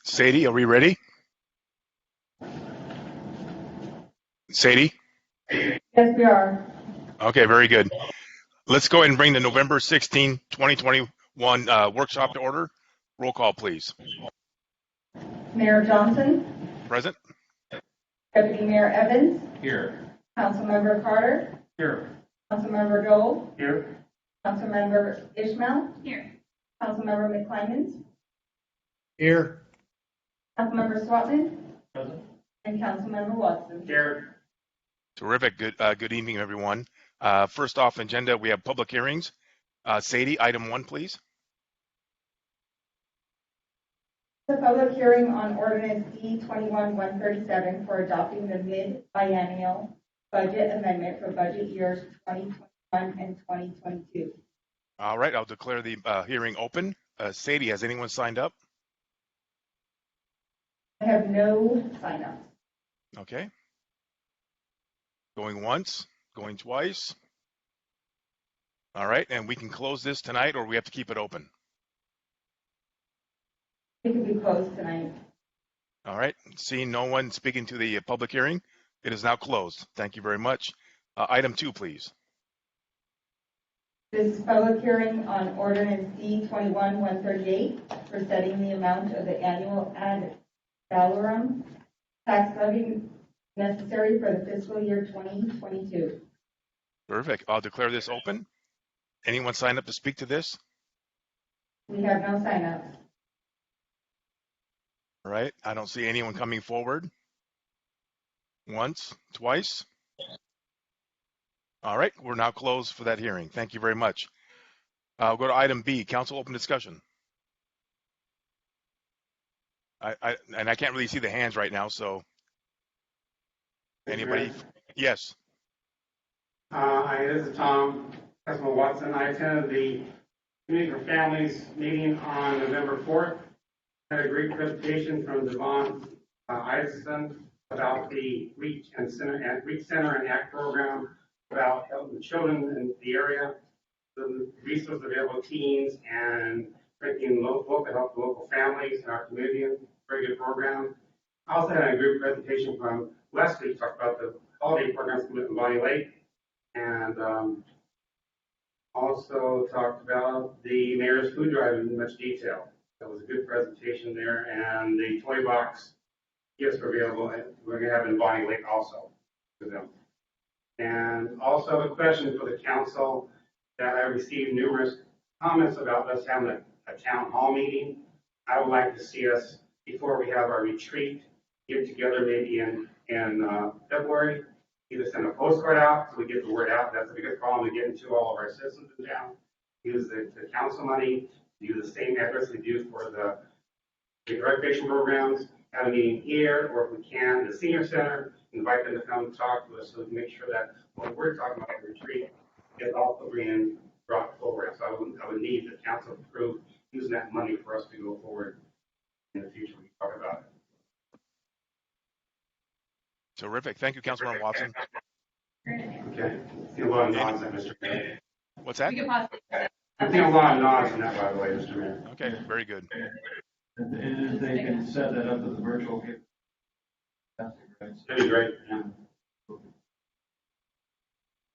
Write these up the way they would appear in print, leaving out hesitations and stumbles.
Sadie, are we ready? Sadie? Yes, we are. Okay, very good. Let's go ahead and bring the November 16, 2021 workshop to order. Roll call, please. Mayor Johnson, Present? Deputy Mayor Evans, Here. Councilmember Carter, Here. Councilmember Dole, Here. Councilmember Ishmael, Here. Councilmember McClymons, Here. Councilmember Swatman, Present. and Councilmember Watson. Here. Terrific. Good evening, everyone. First off, agenda, we have public hearings. Sadie, item 1, please. The public hearing on ordinance D-21-137 for adopting the mid-biennial budget amendment for budget years 2021 and 2022. All right, I'll declare the hearing open. Sadie, has anyone signed up? I have no sign-ups. Okay. Going once, going twice. All right, and we can close this tonight, or we have to keep it open? It could be closed tonight. All right, seeing no one speaking to the public hearing, it is now closed. Thank you very much. Item 2, please. This is public hearing on ordinance D-21-138 for setting the amount of the annual ad valorem tax levy necessary for the fiscal year 2022. Perfect. I'll declare this open. Anyone sign up to speak to this? We have no sign-ups. All right, I don't see anyone coming forward. Once, twice. All right, we're now closed for that hearing. Thank you very much. I'll go to item B, council open discussion. I can't really see the hands right now, so anybody? Yes. Hi, this is Tom, Councilman Watson. I attended the Community for Families meeting on November 4th. I had a great presentation from Devon Isaacson about the Reach Center and ACT program, about helping the children in the area, the resources available to teens, and bringing local help to local families in our community. Very good program. I also had a group presentation from Leslie, who talked about the holiday programs coming in Bonnie Lake, and also talked about the mayor's food drive in much detail. That was a good presentation there, and the toy box gifts are available. We're going to have in Bonnie Lake also for them. And also a question for the council that I received numerous comments about us having a town hall meeting. I would like to see us, before we have our retreat, get together maybe in February, either send a postcard out so we get the word out. That's a big problem to get into all of our citizens in town. Use the council money, use the same address we do for the recreation programs, have a meeting here, or if we can, the senior center, invite them to come talk to us so we can make sure that what we're talking about the retreat is also being brought forward. So I would need the council to approve using that money for us to go forward in the future. We can talk about it. Terrific. Thank you, Councilman Watson. Okay. I see a lot of nods on Mr. Mayor. What's that? We could possibly. I see a lot of nods on that, by the way, Mr. Mayor. Okay, very good. And if they can set that up as a virtual. That'd be great. Yeah.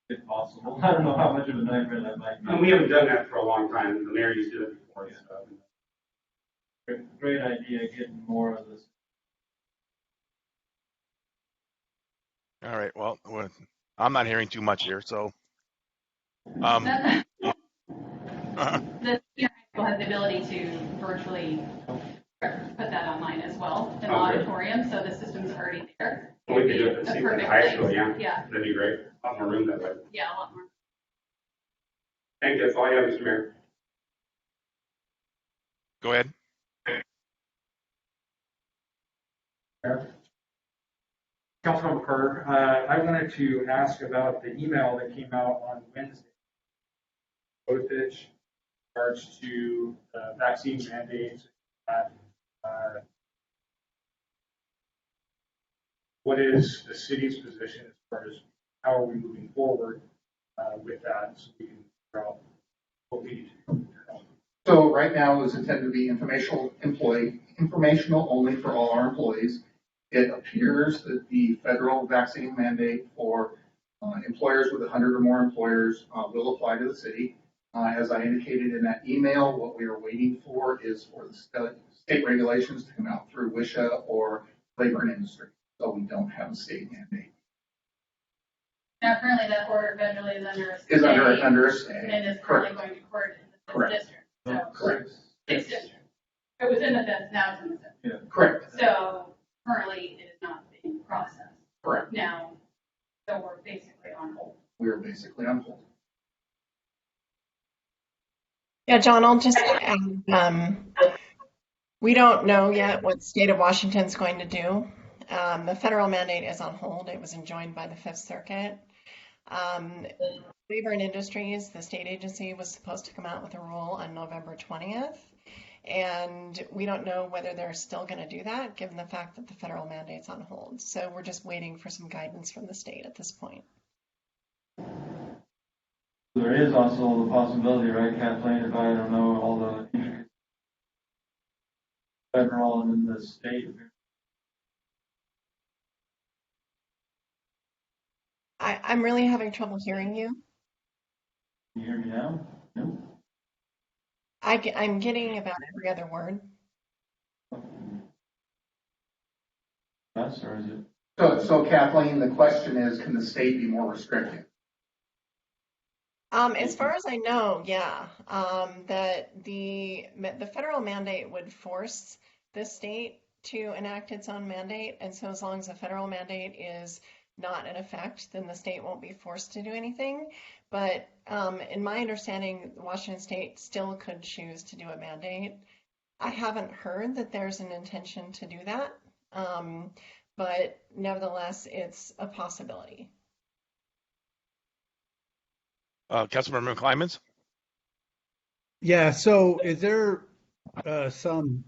If possible. I don't know how much of a nightmare that might be. And we haven't done that for a long time. The mayor used to do it before. Yeah. So. Great idea, getting more of this. All right, well, I'm not hearing too much here, so. The senior high school has the ability to virtually put that online as well in the auditorium, so the system's already there. We could do it at the high school, yeah. Yeah. That'd be great. A lot more room that way. Yeah, a lot more. Thank you. That's all I have, Mr. Mayor. Go ahead. Councilmember Carter, I wanted to ask about the email that came out on Wednesday. Oathage, in regards to vaccine mandates. What is the city's position as far as how are we moving forward with that, so we can figure out what we need to do? So right now it's intended to be informational only for all our employees. It appears that the federal vaccine mandate for employers with 100 or more employers will apply to the city. As I indicated in that email, what we are waiting for is for the state regulations to come out through WISHA or labor and industry. So we don't have a state mandate. Now, currently that order federally is under a stay. Is under a And stay. is currently going to court in the Correct. district. So, Correct. sixth district. It was in the fifth, now it's in the sixth. Correct. So currently it is not being processed. Correct. Now, so we're basically on hold. We are basically on hold. Yeah, John, I'll just add, we don't know yet what state of Washington's going to do. The federal mandate is on hold. It was enjoined by the Fifth Circuit. Labor and Industries, the state agency, was supposed to come out with a rule on November 20th. And we don't know whether they're still going to do that, given the fact that the federal mandate's on hold. So we're just waiting for some guidance from the state at this point. There is also the possibility, right, Kathleen, if I don't know all the intricacies, federal and then the state. I'm really having trouble hearing you. Can you hear me now? No? I'm getting about every other word. Us, or is it? So Kathleen, the question is, can the state be more restrictive? As far as I know, yeah, that the federal mandate would force the state to enact its own mandate, and so as long as the federal mandate is not in effect, then the state won't be forced to do anything. But in my understanding, Washington State still could choose to do a mandate. I haven't heard that there's an intention to do that, but nevertheless, it's a possibility. Councilmember Climens? Yeah, so is there some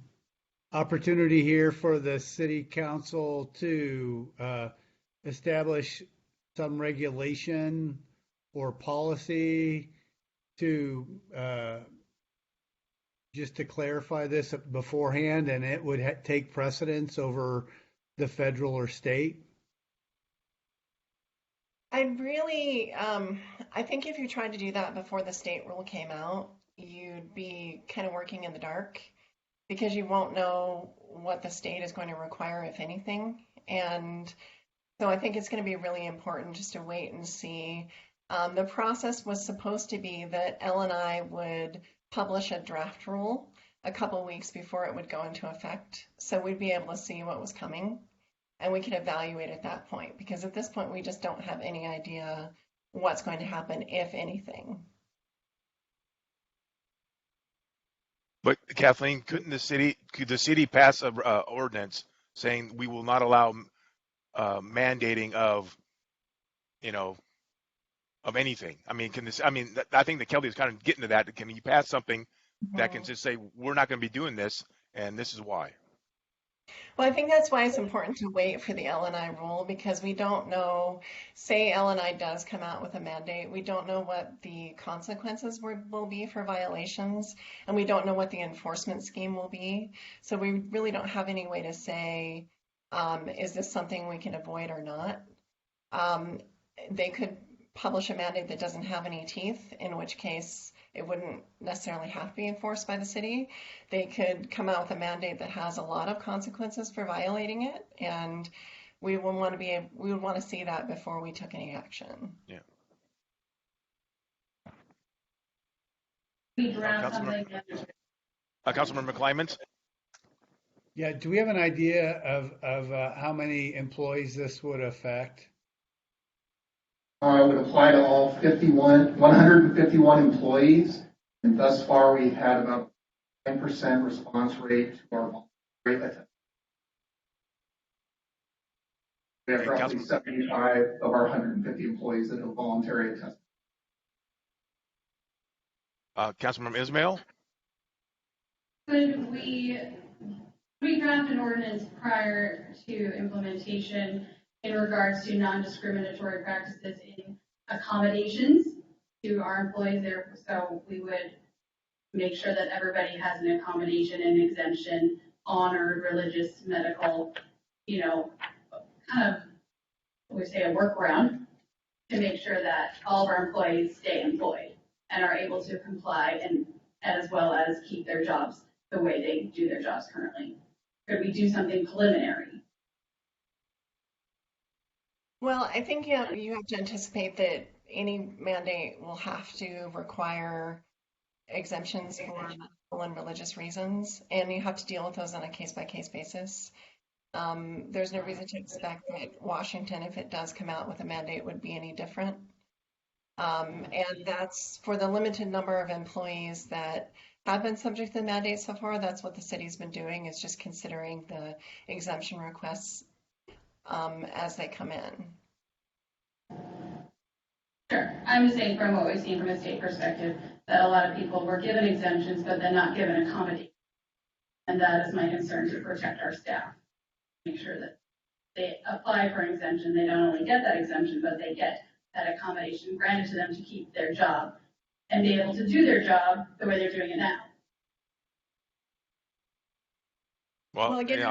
opportunity here for the city council to establish some regulation or policy to just to clarify this beforehand, and it would take precedence over the federal or state? I think if you tried to do that before the state rule came out, you'd be kind of working in the dark because you won't know what the state is going to require, if anything. And so I think it's going to be really important just to wait and see. The process was supposed to be that LNI would publish a draft rule a couple weeks before it would go into effect. So we'd be able to see what was coming and we can evaluate at that point, because at this point we just don't have any idea what's going to happen, if anything. But Kathleen, could the city pass a ordinance saying we will not allow mandating of anything? I mean, I think that Kelly is kind of getting to that. Can you pass something that can just say we're not going to be doing this, and this is why? Well, I think that's why it's important to wait for the LNI rule, because we don't know, say LNI does come out with a mandate, we don't know what the consequences will be for violations, and we don't know what the enforcement scheme will be. So we really don't have any way to say, is this something we can avoid or not? They could publish a mandate that doesn't have any teeth, in which case it wouldn't necessarily have to be enforced by the city. They could come out with a mandate that has a lot of consequences for violating it, and we would want to see that before we took any action. Yeah. We draft something. Councilmember Climens? Yeah, do we have an idea of how many employees this would affect? It would apply to all 151 employees, and thus far we've had about 10% response rate to our voluntary attendance. We have roughly 75 of our 150 employees that have voluntary attendance. Councilmember Ismail? Could we draft an ordinance prior to implementation in regards to non-discriminatory practices in accommodations to our employees there? So we would make sure that everybody has an accommodation and exemption, honored, religious, medical, kind of, we say a workaround to make sure that all of our employees stay employed and are able to comply and as well as keep their jobs the way they do their jobs currently. Could we do something preliminary? Well, I think you have to anticipate that any mandate will have to require exemptions for medical and religious reasons, and you have to deal with those on a case-by-case basis. There's no reason to expect that Washington, if it does come out with a mandate, would be any different. And that's for the limited number of employees that have been subject to the mandate so far. That's what the city's been doing, is just considering the exemption requests as they come in. Sure. I'm just saying from what we've seen from a state perspective, that a lot of people were given exemptions, but then not given accommodation. And that is my concern, to protect our staff. Make sure that they apply for an exemption, they don't only get that exemption, but they get that accommodation granted to them to keep their job and be able to do their job the way they're doing it now. Well, again,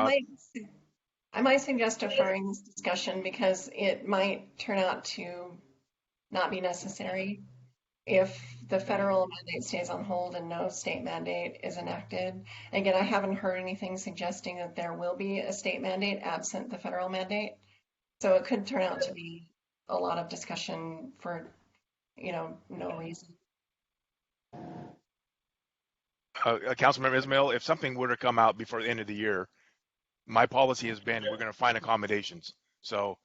I might suggest deferring this discussion because it might turn out to not be necessary if the federal mandate stays on hold and no state mandate is enacted. Again, I haven't heard anything suggesting that there will be a state mandate absent the federal mandate. So it could turn out to be a lot of discussion for, no reason. Councilmember Ismail, if something were to come out before the end of the year, my policy has been we're going to find accommodations. So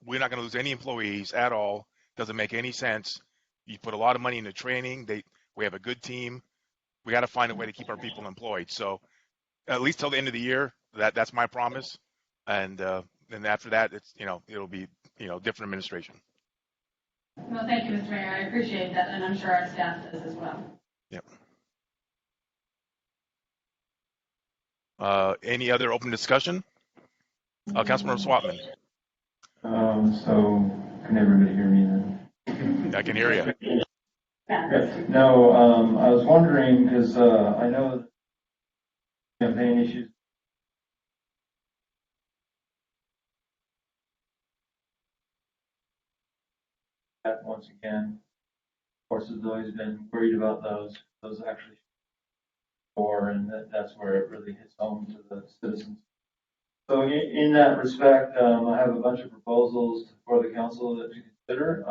we're not going to lose any employees at all. Doesn't make any sense. You put a lot of money into training. We have a good team. We got to find a way to keep our people employed. So at least till the end of the year, that's my promise. And then after that, it's it'll be different administration. Well, thank you, Mr. Mayor. I appreciate that, and I'm sure our staff does as well. Yep. Any other open discussion? Councilmember Swatman. So can everybody hear me then? I can hear you. No, I was wondering because I know campaign issues. Once again, of course, has always been worried about those actually and that's where it really hits home to the citizens. So in that respect, I have a bunch of proposals for the council to consider,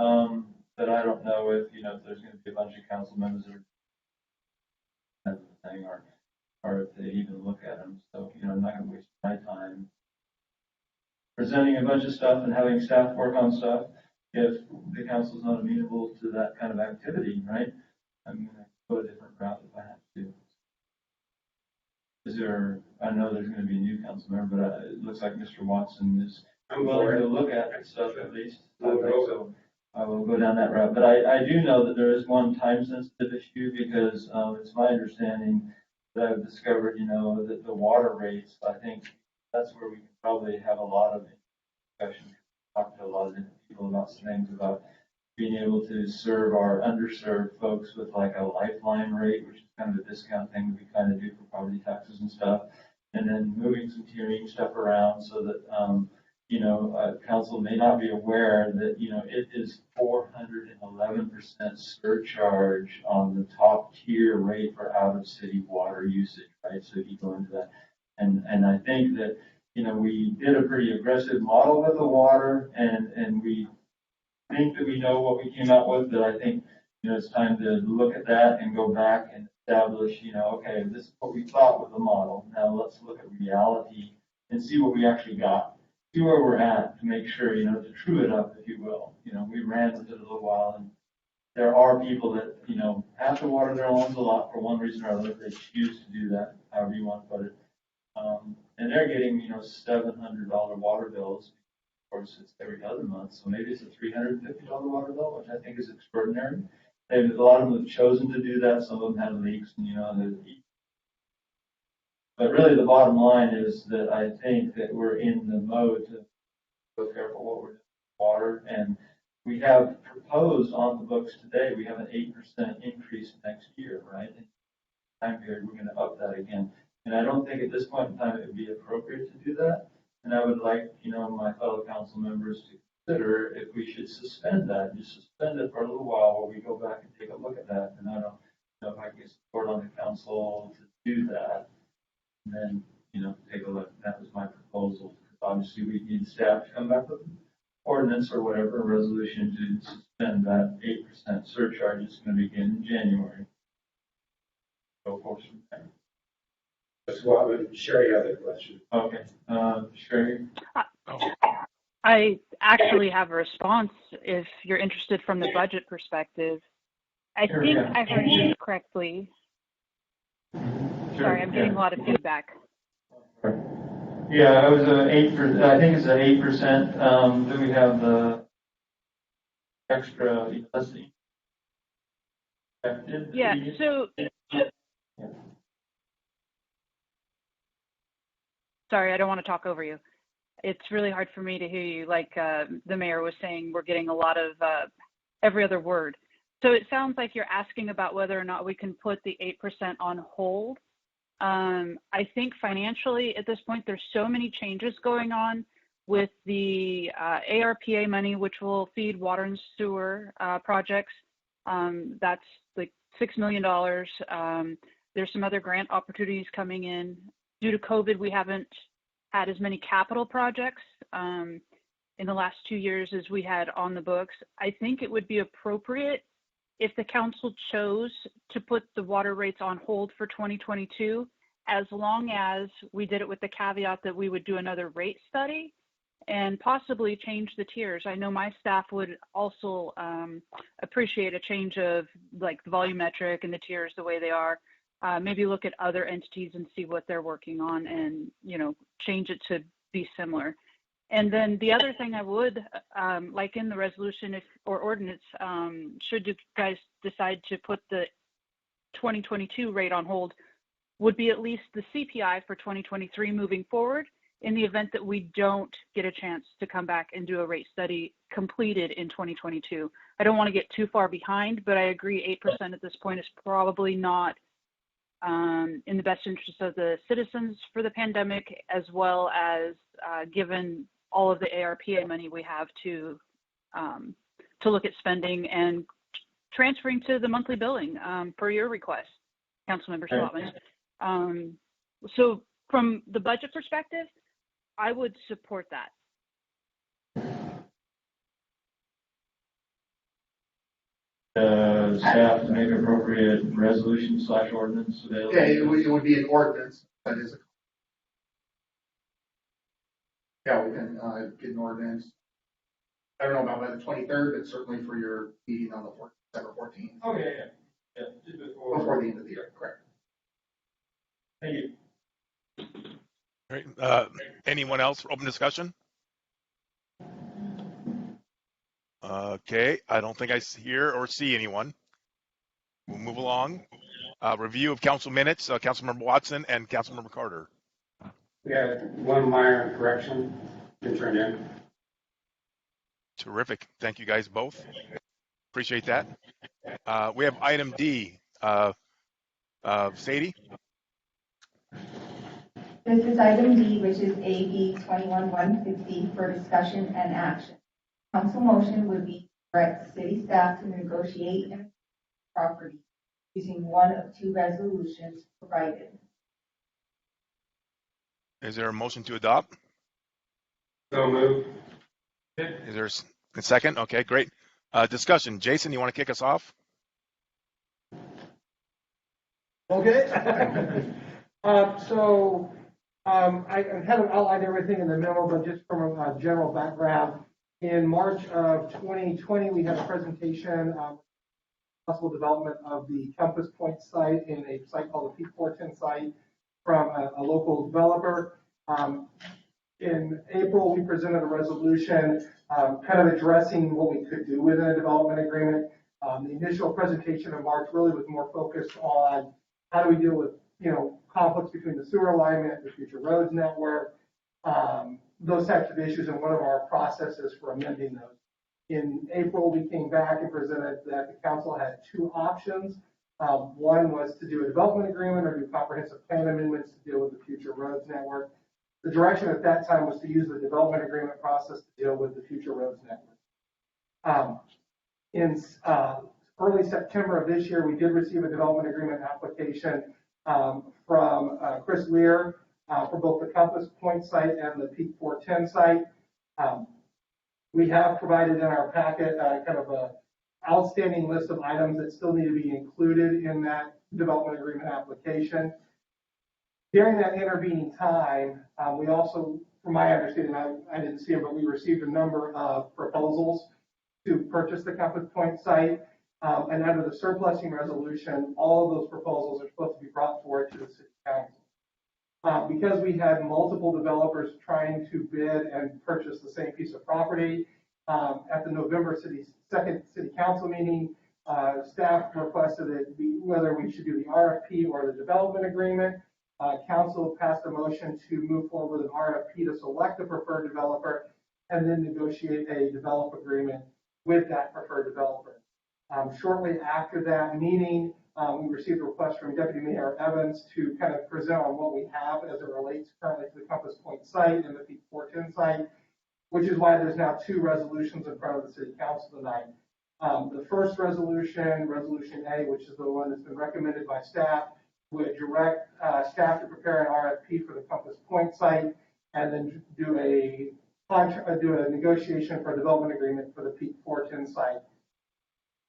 but I don't know if there's going to be a bunch of council members that are thing or if they even look at them. So I'm not going to waste my time presenting a bunch of stuff and having staff work on stuff if the council's not amenable to that kind of activity, right? I'm going to go a different route if I have to. I know there's going to be a new council member, but it looks like Mr. Watson is willing to look at stuff at least. So I will go down that route. But I do know that there is one time sensitive issue because it's my understanding that I've discovered, that the water rates, I think that's where we can probably have a lot of discussion, talk to a lot of people about some things about being able to serve our underserved folks with like a lifeline rate, which is kind of a discount thing that we kind of do for property taxes and stuff, and then moving some tiering stuff around so that, council may not be aware that, it is 411% surcharge on the top tier rate for out of city water usage, right? So if you go into that, and I think that, we did a pretty aggressive model with the water and we think that we know what we came out with, but I think, it's time to look at that and go back and establish, okay, this is what we thought was the model. Now let's look at reality and see what we actually got. See where we're at to make sure, to true it up, if you will. We ran with it a little while and there are people that, have to water their lawns a lot for one reason or other. They choose to do that, however you want to put it. And they're getting, $700 water bills. Of course, it's every other month, so maybe it's a $350 water bill, which I think is extraordinary. A lot of them have chosen to do that. Some of them have leaks, and but really the bottom line is that I think that we're in the mode to be careful what we're doing with water, and we have proposed on the books today. We have an 8% increase next year, right? time period, we're gonna up that again. And I don't think at this point in time it would be appropriate to do that. And I would like, my fellow council members to consider if we should suspend that, just suspend it for a little while while we go back and take a look at that. And I don't know if I can get support on the council to do that. And then, take a look. That was my proposal. Obviously, we need staff to come back with an ordinance or whatever, a resolution to suspend that 8% surcharge. It's going to begin in January. Go forth from there. Well, Sherry has a question. Okay, Sherry? I actually have a response if you're interested from the budget perspective. I Sure, think yeah. I heard you correctly. Sorry, I'm getting a lot of feedback. Yeah, it was I think it's an 8%. Then we have the extra, let's see. Yeah, so, sorry, I don't want to talk over you. It's really hard for me to hear you. Like the mayor was saying, we're getting a lot of every other word. So it sounds like you're asking about whether or not we can put the 8% on hold. I think financially at this point, there's so many changes going on with the ARPA money, which will feed water and sewer projects. That's like $6 million. There's some other grant opportunities coming in. Due to COVID, we haven't had as many capital projects in the last 2 years as we had on the books. I think it would be appropriate if the council chose to put the water rates on hold for 2022, as long as we did it with the caveat that we would do another rate study and possibly change the tiers. I know my staff would also appreciate a change of like the volumetric and the tiers the way they are. Maybe look at other entities and see what they're working on and, change it to be similar. And then the other thing I would, like in the resolution or ordinance, should you guys decide to put the 2022 rate on hold, would be at least the CPI for 2023 moving forward in the event that we don't get a chance to come back and do a rate study completed in 2022. I don't want to get too far behind, but I agree 8% at this point is probably not in the best interest of the citizens for the pandemic, as well as given all of the ARPA money we have to look at spending and transferring to the monthly billing per your request, Councilmember Schwabman. So from the budget perspective, I would support that. Staff to make appropriate resolution / ordinance available. Yeah, it would be an ordinance, that is. Yeah, we can get an ordinance. I don't know about by the 23rd, but certainly for your meeting on the December 14th. Oh, yeah. Just Before the end of the year, correct. Thank you. Great. Anyone else for open discussion? Okay, I don't think I hear or see anyone. We'll move along. Review of council minutes, Councilmember Watson and Councilmember Carter. We had one minor correction to turn in. Terrific. Thank you guys both. Appreciate that. We have item D. Sadie? This is item D, which is AB 21-160 for discussion and action. Council motion would be to direct city staff to negotiate and property using one of two resolutions provided. Is there a motion to adopt? So moved. Is there a second? Okay, great. Discussion. Jason, you want to kick us off? Okay. I haven't outlined everything in the memo, but just from a general background, in March of 2020, we had a presentation on possible development of the Compass Point site in a site called the P410 site from a local developer. In April, we presented a resolution kind of addressing what we could do within a development agreement. The initial presentation in March really was more focused on how do we deal with conflicts between the sewer alignment, the future roads network, those types of issues, and what are our processes for amending those. In April, we came back and presented that the council had two options. One was to do a development agreement or do comprehensive plan amendments to deal with the future roads network. The direction at that time was to use the development agreement process to deal with the future roads network. In early September of this year, we did receive a development agreement application from Chris Lear for both the Compass Point site and the Peak 410 site. We have provided in our packet kind of a outstanding list of items that still need to be included in that development agreement application. During that intervening time, we also, from my understanding, I didn't see them, but we received a number of proposals to purchase the Compass Point site. And under the surplusing resolution, all of those proposals are supposed to be brought forward to the city council. Because we had multiple developers trying to bid and purchase the same piece of property, at the November second city council meeting, staff requested whether we should do the RFP or the development agreement. Council passed a motion to move forward with an RFP to select the preferred developer and then negotiate a develop agreement with that preferred developer. Shortly after that meeting, we received a request from Deputy Mayor Evans to kind of present on what we have as it relates currently to the Compass Point site and the Peak 410 site, which is why there's now two resolutions in front of the city council tonight. The first resolution, Resolution A, which is the one that's been recommended by staff, would direct staff to prepare an RFP for the Compass Point site and then do a negotiation for a development agreement for the Peak 410 site.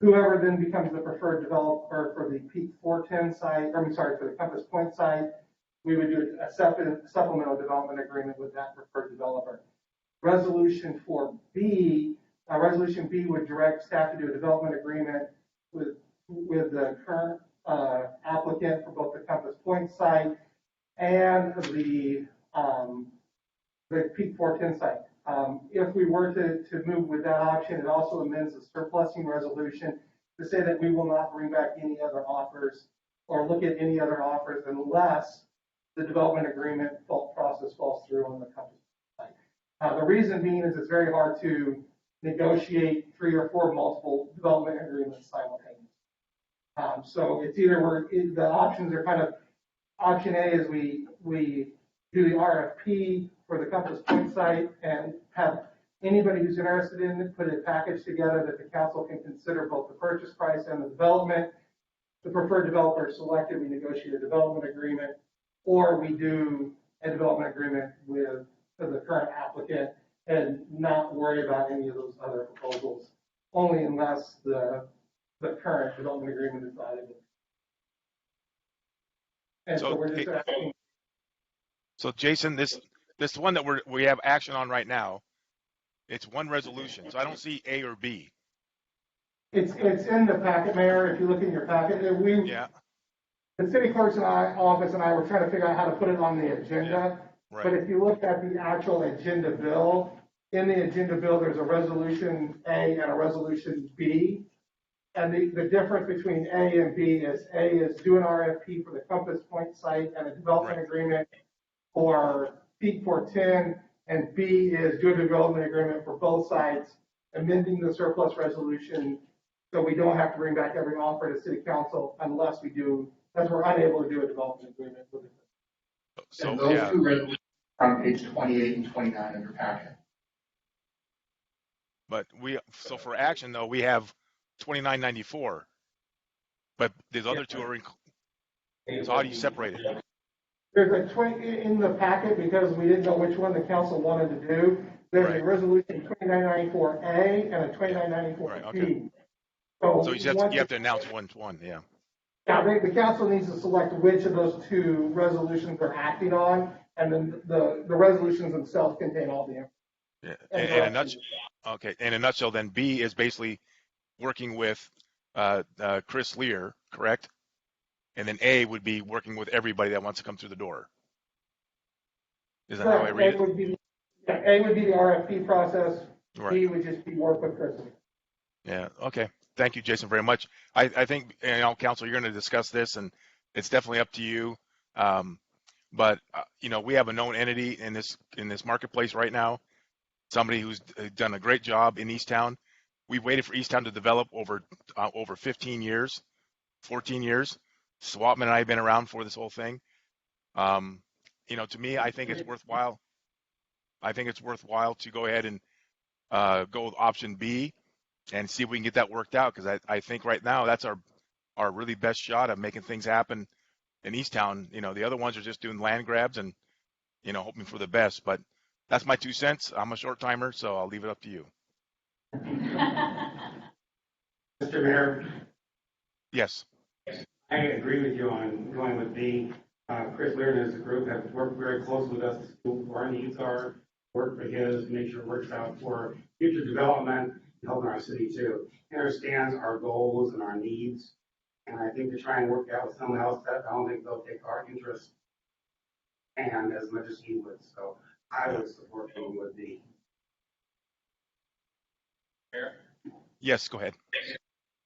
Whoever then becomes the preferred developer for the Peak 410 site, for the Compass Point site, we would do a supplemental development agreement with that preferred developer. Resolution B would direct staff to do a development agreement with the current applicant for both the Compass Point site and the Peak 410 site. If we were to move with that option, it also amends the surplusing resolution to say that we will not bring back any other offers or look at any other offers unless the development agreement process falls through on the Compass site. The reason being is it's very hard to negotiate 3 or 4 multiple development agreements simultaneously. So it's either the options are kind of, option A is we do the RFP for the Compass Point site and have anybody who's interested in it put a package together that the council can consider both the purchase price and the development. The preferred developer is selected, we negotiate a development agreement, or we do a development agreement with the current applicant and not worry about any of those other proposals, only unless the current development agreement is valuable. And so we're just asking. So Jason, this one that we have action on right now, it's one resolution. So I don't see A or B. It's in the packet, Mayor. If you look in your packet, the city clerk's office and I were trying to figure out how to put it on the agenda. Yeah. Right. But if you look at the actual agenda bill, in the agenda bill, there's a resolution A and a resolution B. And the difference between A and B is A is do an RFP for the Compass Point site and a development agreement for Peak 410, and B is do a development agreement for both sites, amending the surplus resolution so we don't have to bring back every offer to city council unless we're unable to do a development agreement with it. So and those two resolutions are on page 28 and 29 of your packet. But so for action though, we have 2994, but these other two are so how do you separate it? There's in the packet, because we didn't know which one the council wanted to do. There's a resolution 2994A and a 2994B. Right, okay. So you have to announce one, yeah. Yeah, the council needs to select which of those two resolutions they're acting on, and then the resolutions themselves contain all the information. In a nutshell, then B is basically working with Chris Lear, correct? And then A would be working with everybody that wants to come through the door. Is that how I read it? A would be the RFP process. Right. B would just be work with Chris. Yeah. Okay. Thank you, Jason, very much. I think, Council, you're going to discuss this, and it's definitely up to you. But we have a known entity in this marketplace right now. Somebody who's done a great job in Easttown. We've waited for Easttown to develop over 15 years 14 years. Swapman and I have been around for this whole thing. To me, I think it's worthwhile. I think it's worthwhile to go ahead and go with option B and see if we can get that worked out. Because I think right now that's our really best shot of making things happen in Easttown. The other ones are just doing land grabs and, hoping for the best. But that's my 2 cents. I'm a short timer, so I'll leave it up to you. Mr. Mayor, Yes. I agree with you on going with B. Chris Leard and his group have worked very close with us to see what our needs are, work for his, make sure it works out for future development, and helping our city too. He understands our goals and our needs. And I think to try and work out with someone else, that I don't think they'll take our interest and as much as he would. So I would support going with B. Mayor? Yes, go ahead.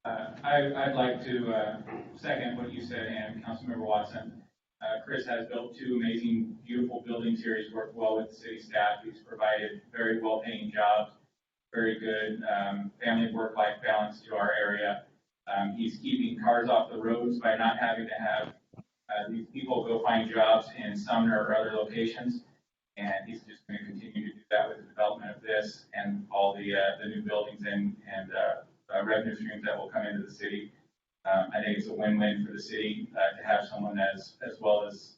I'd like to second what you said, and Councilmember Watson. Chris has built 2 amazing, beautiful buildings here. He's worked well with the city staff. He's provided very well-paying jobs, very good family work-life balance to our area. He's keeping cars off the roads by not having to have these people go find jobs in Sumner or other locations. And he's just going to continue to do that with the development of this and all the new buildings and revenue streams that will come into the city. I think it's a win-win for the city to have someone as well as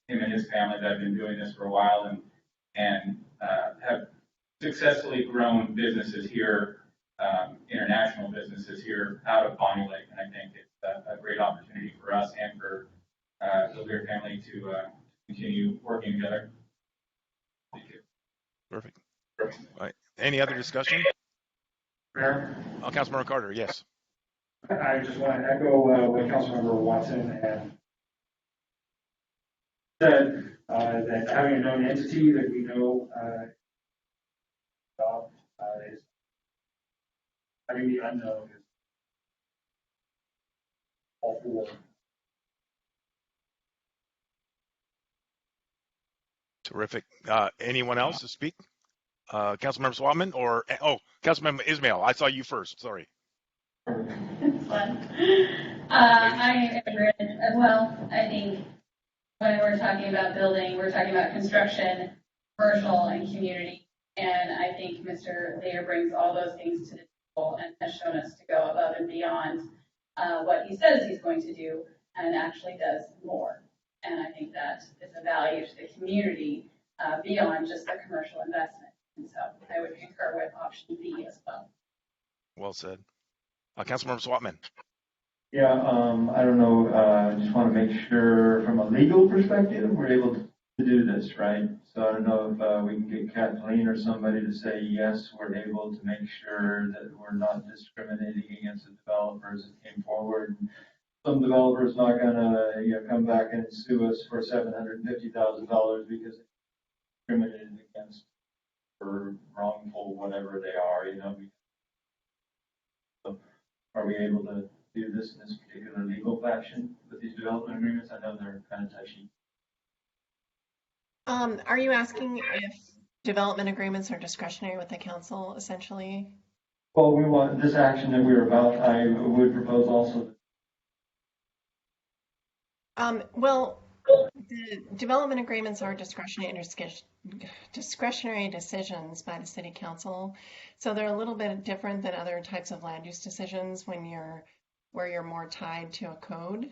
him and his family that have been doing this for a while and have successfully grown businesses here, international businesses here out of Bonnie Lake. And I think it's a great opportunity for us and for the Lear family to continue working together. Thank you. Perfect. All right. Any other discussion? Mayor? Councilmember Carter, yes. I just want to echo what Councilmember Watson and said, that having a known entity that we know is having the unknown is all for. Terrific. Anyone else to speak? Councilmember Swatman or Councilmember Ismail? I saw you first. Sorry. It's fun. I agree. Well, I think when we're talking about building, we're talking about construction, commercial, and community. And I think Mr. Lear brings all those things to the table and has shown us to go above and beyond what he says he's going to do and actually does more. And I think that is a value to the community beyond just the commercial investment. And so I would concur with option B as well. Well said. Councilmember Swatman. Yeah, I don't know, I just want to make sure from a legal perspective, we're able to do this, right? So I don't know if we can get Kathleen or somebody to say, yes, we're able to make sure that we're not discriminating against the developers that came forward. Some developers not gonna, come back and sue us for $750,000 because they discriminated against for wrongful whatever they are, So are we able to do this in this particular legal fashion with these development agreements? I know they're kind of touchy. Are you asking if development agreements are discretionary with the council, essentially? Well, we want this action that we're about, I would propose also. Well, the development agreements are discretionary decisions by the city council. So they're a little bit different than other types of land use decisions where you're more tied to a code.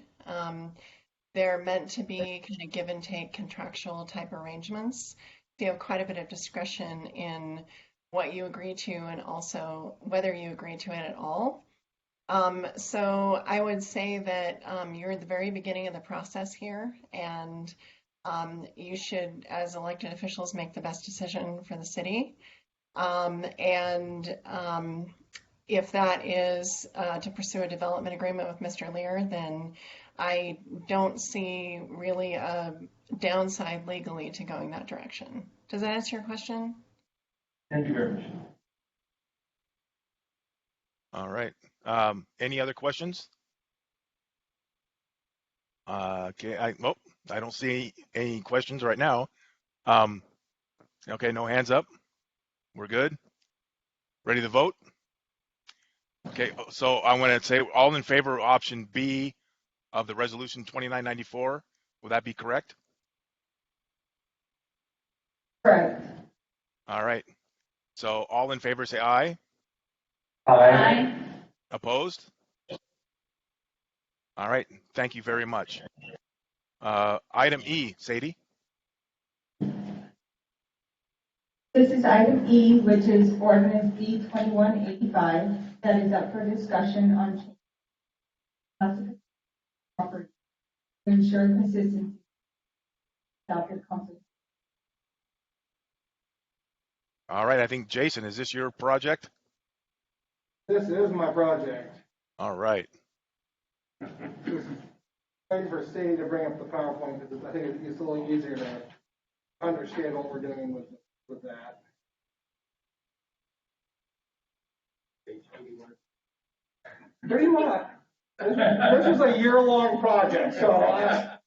They're meant to be kind of give and take contractual type arrangements. You have quite a bit of discretion in what you agree to and also whether you agree to it at all. So I would say that you're at the very beginning of the process here, and you should, as elected officials, make the best decision for the city. If that is to pursue a development agreement with Mr. Lear, then I don't see really a downside legally to going that direction. Does that answer your question? Thank you very much. All right. Any other questions? Okay. I don't see any questions right now. Okay. No hands up. We're good. Ready to vote? Okay, so I want to say all in favor of option B of the resolution 2994. Will that be correct? Correct. All right. So all in favor say aye. Aye. Opposed? All right. Thank you very much. Item E, Sadie. This is item E, which is ordinance D 2185, that is up for discussion on change classification of property to ensure consistency. Adopted council. All right. I think Jason, is this your project? This is my project. All right. Waiting for Sadie to bring up the PowerPoint because I think it's a little easier to understand what we're doing with that. Pretty much. This is a year-long project, so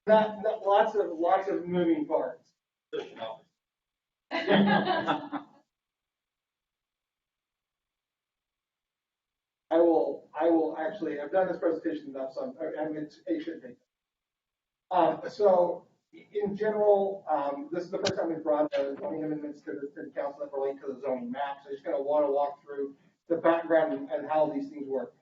not lots of moving parts. I will actually, I've done this presentation enough, so it should take. So in general, this is the first time we've brought the zoning amendments to the city council that relate to the zoning map. So I just kind of want to walk through the background and how these things work.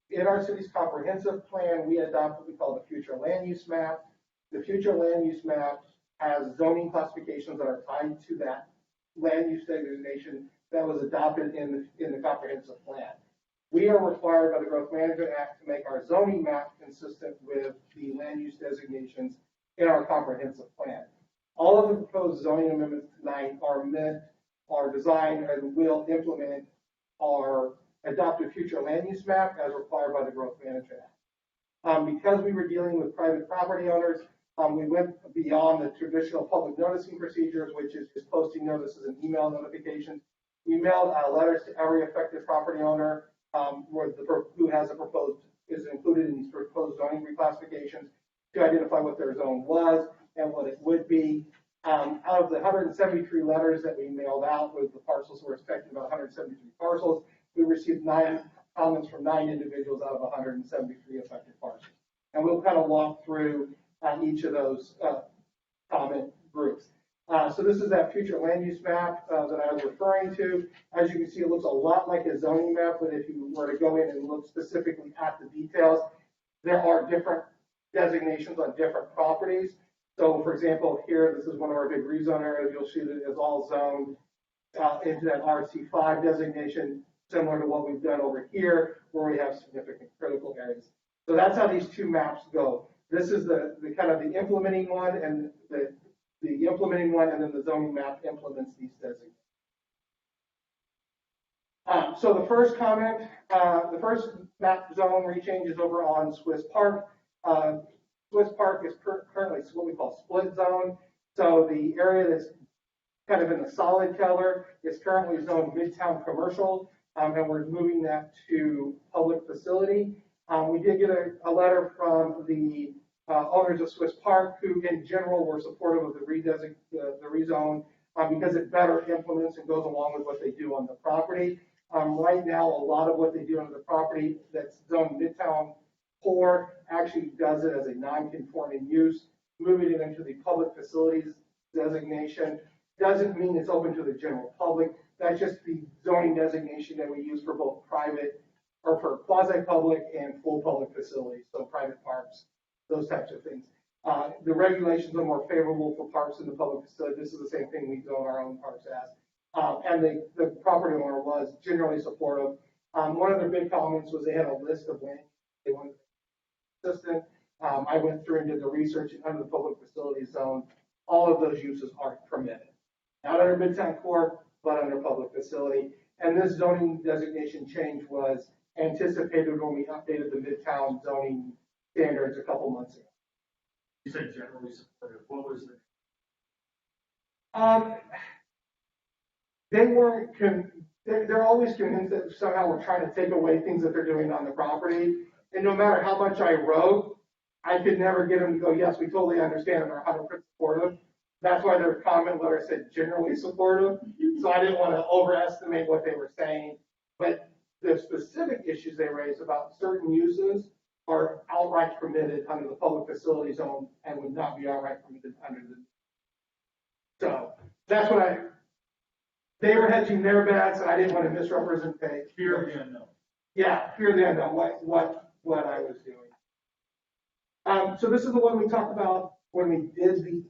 In our city's comprehensive plan, we adopt what we call the future land use map. The future land use map has zoning classifications that are tied to that land use designation that was adopted in the comprehensive plan. We are required by the Growth Management Act to make our zoning map consistent with the land use designations in our comprehensive plan. All of the proposed zoning amendments tonight are designed and will implement our adopted future land use map as required by the Growth Management Act. Because we were dealing with private property owners, we went beyond the traditional public noticing procedures, which is just posting notices and email notifications. We mailed letters to every affected property owner who has is included in these proposed zoning reclassifications to identify what their zone was and what it would be. Out of the 173 letters that we mailed out with the parcels, we're expecting about 173 parcels. We received 9 comments from 9 individuals out of 173 affected parcels. And we'll kind of walk through each of those comment groups. So this is that future land use map that I was referring to. As you can see, it looks a lot like a zoning map, but if you were to go in and look specifically at the details, there are different designations on different properties. So for example, here, this is one of our big rezone areas. You'll see that it's all zoned into that RC5 designation, similar to what we've done over here, where we have significant critical areas. So that's how these 2 maps go. This is the kind of the implementing one, and the implementing one, and then the zoning map implements these designations. So the first comment, the first map zone rechange is over on Swiss Park. Swiss Park is currently what we call split zone. So the area that's kind of in the solid color is currently zoned Midtown Commercial, and we're moving that to public facility. We did get a letter from the owners of Swiss Park, who in general were supportive of the rezone because it better implements and goes along with what they do on the property. Right now, a lot of what they do on the property that's zoned Midtown Core actually does it as a non-conforming use. Moving it into the public facilities designation doesn't mean it's open to the general public. That's just the zoning designation that we use for both private or for quasi-public and full public facilities, so private parks, those types of things. The regulations are more favorable for parks in the public facility. This is the same thing we zone our own parks as. And the property owner was generally supportive. One of their big comments was they had a list of land they wanted to be consistent. I went through and did the research under the public facility zone. All of those uses are permitted. Not under Midtown Core, but under public facility. And this zoning designation change was anticipated when we updated the Midtown zoning standards a couple months ago. You said generally supportive. What was the? They weren't. They're always convinced that somehow we're trying to take away things that they're doing on the property. And no matter how much I wrote, I could never get them to go, yes, we totally understand and are 100% supportive. That's why their comment letter said generally supportive. So I didn't want to overestimate what they were saying. But the specific issues they raise about certain uses are outright permitted under the public facility zone and would not be outright permitted under the. So that's what they were hedging their bets, and I didn't want to misrepresent. Fear of the unknown. Yeah, fear of the unknown, what I was doing. So this is the one we talked about when we did the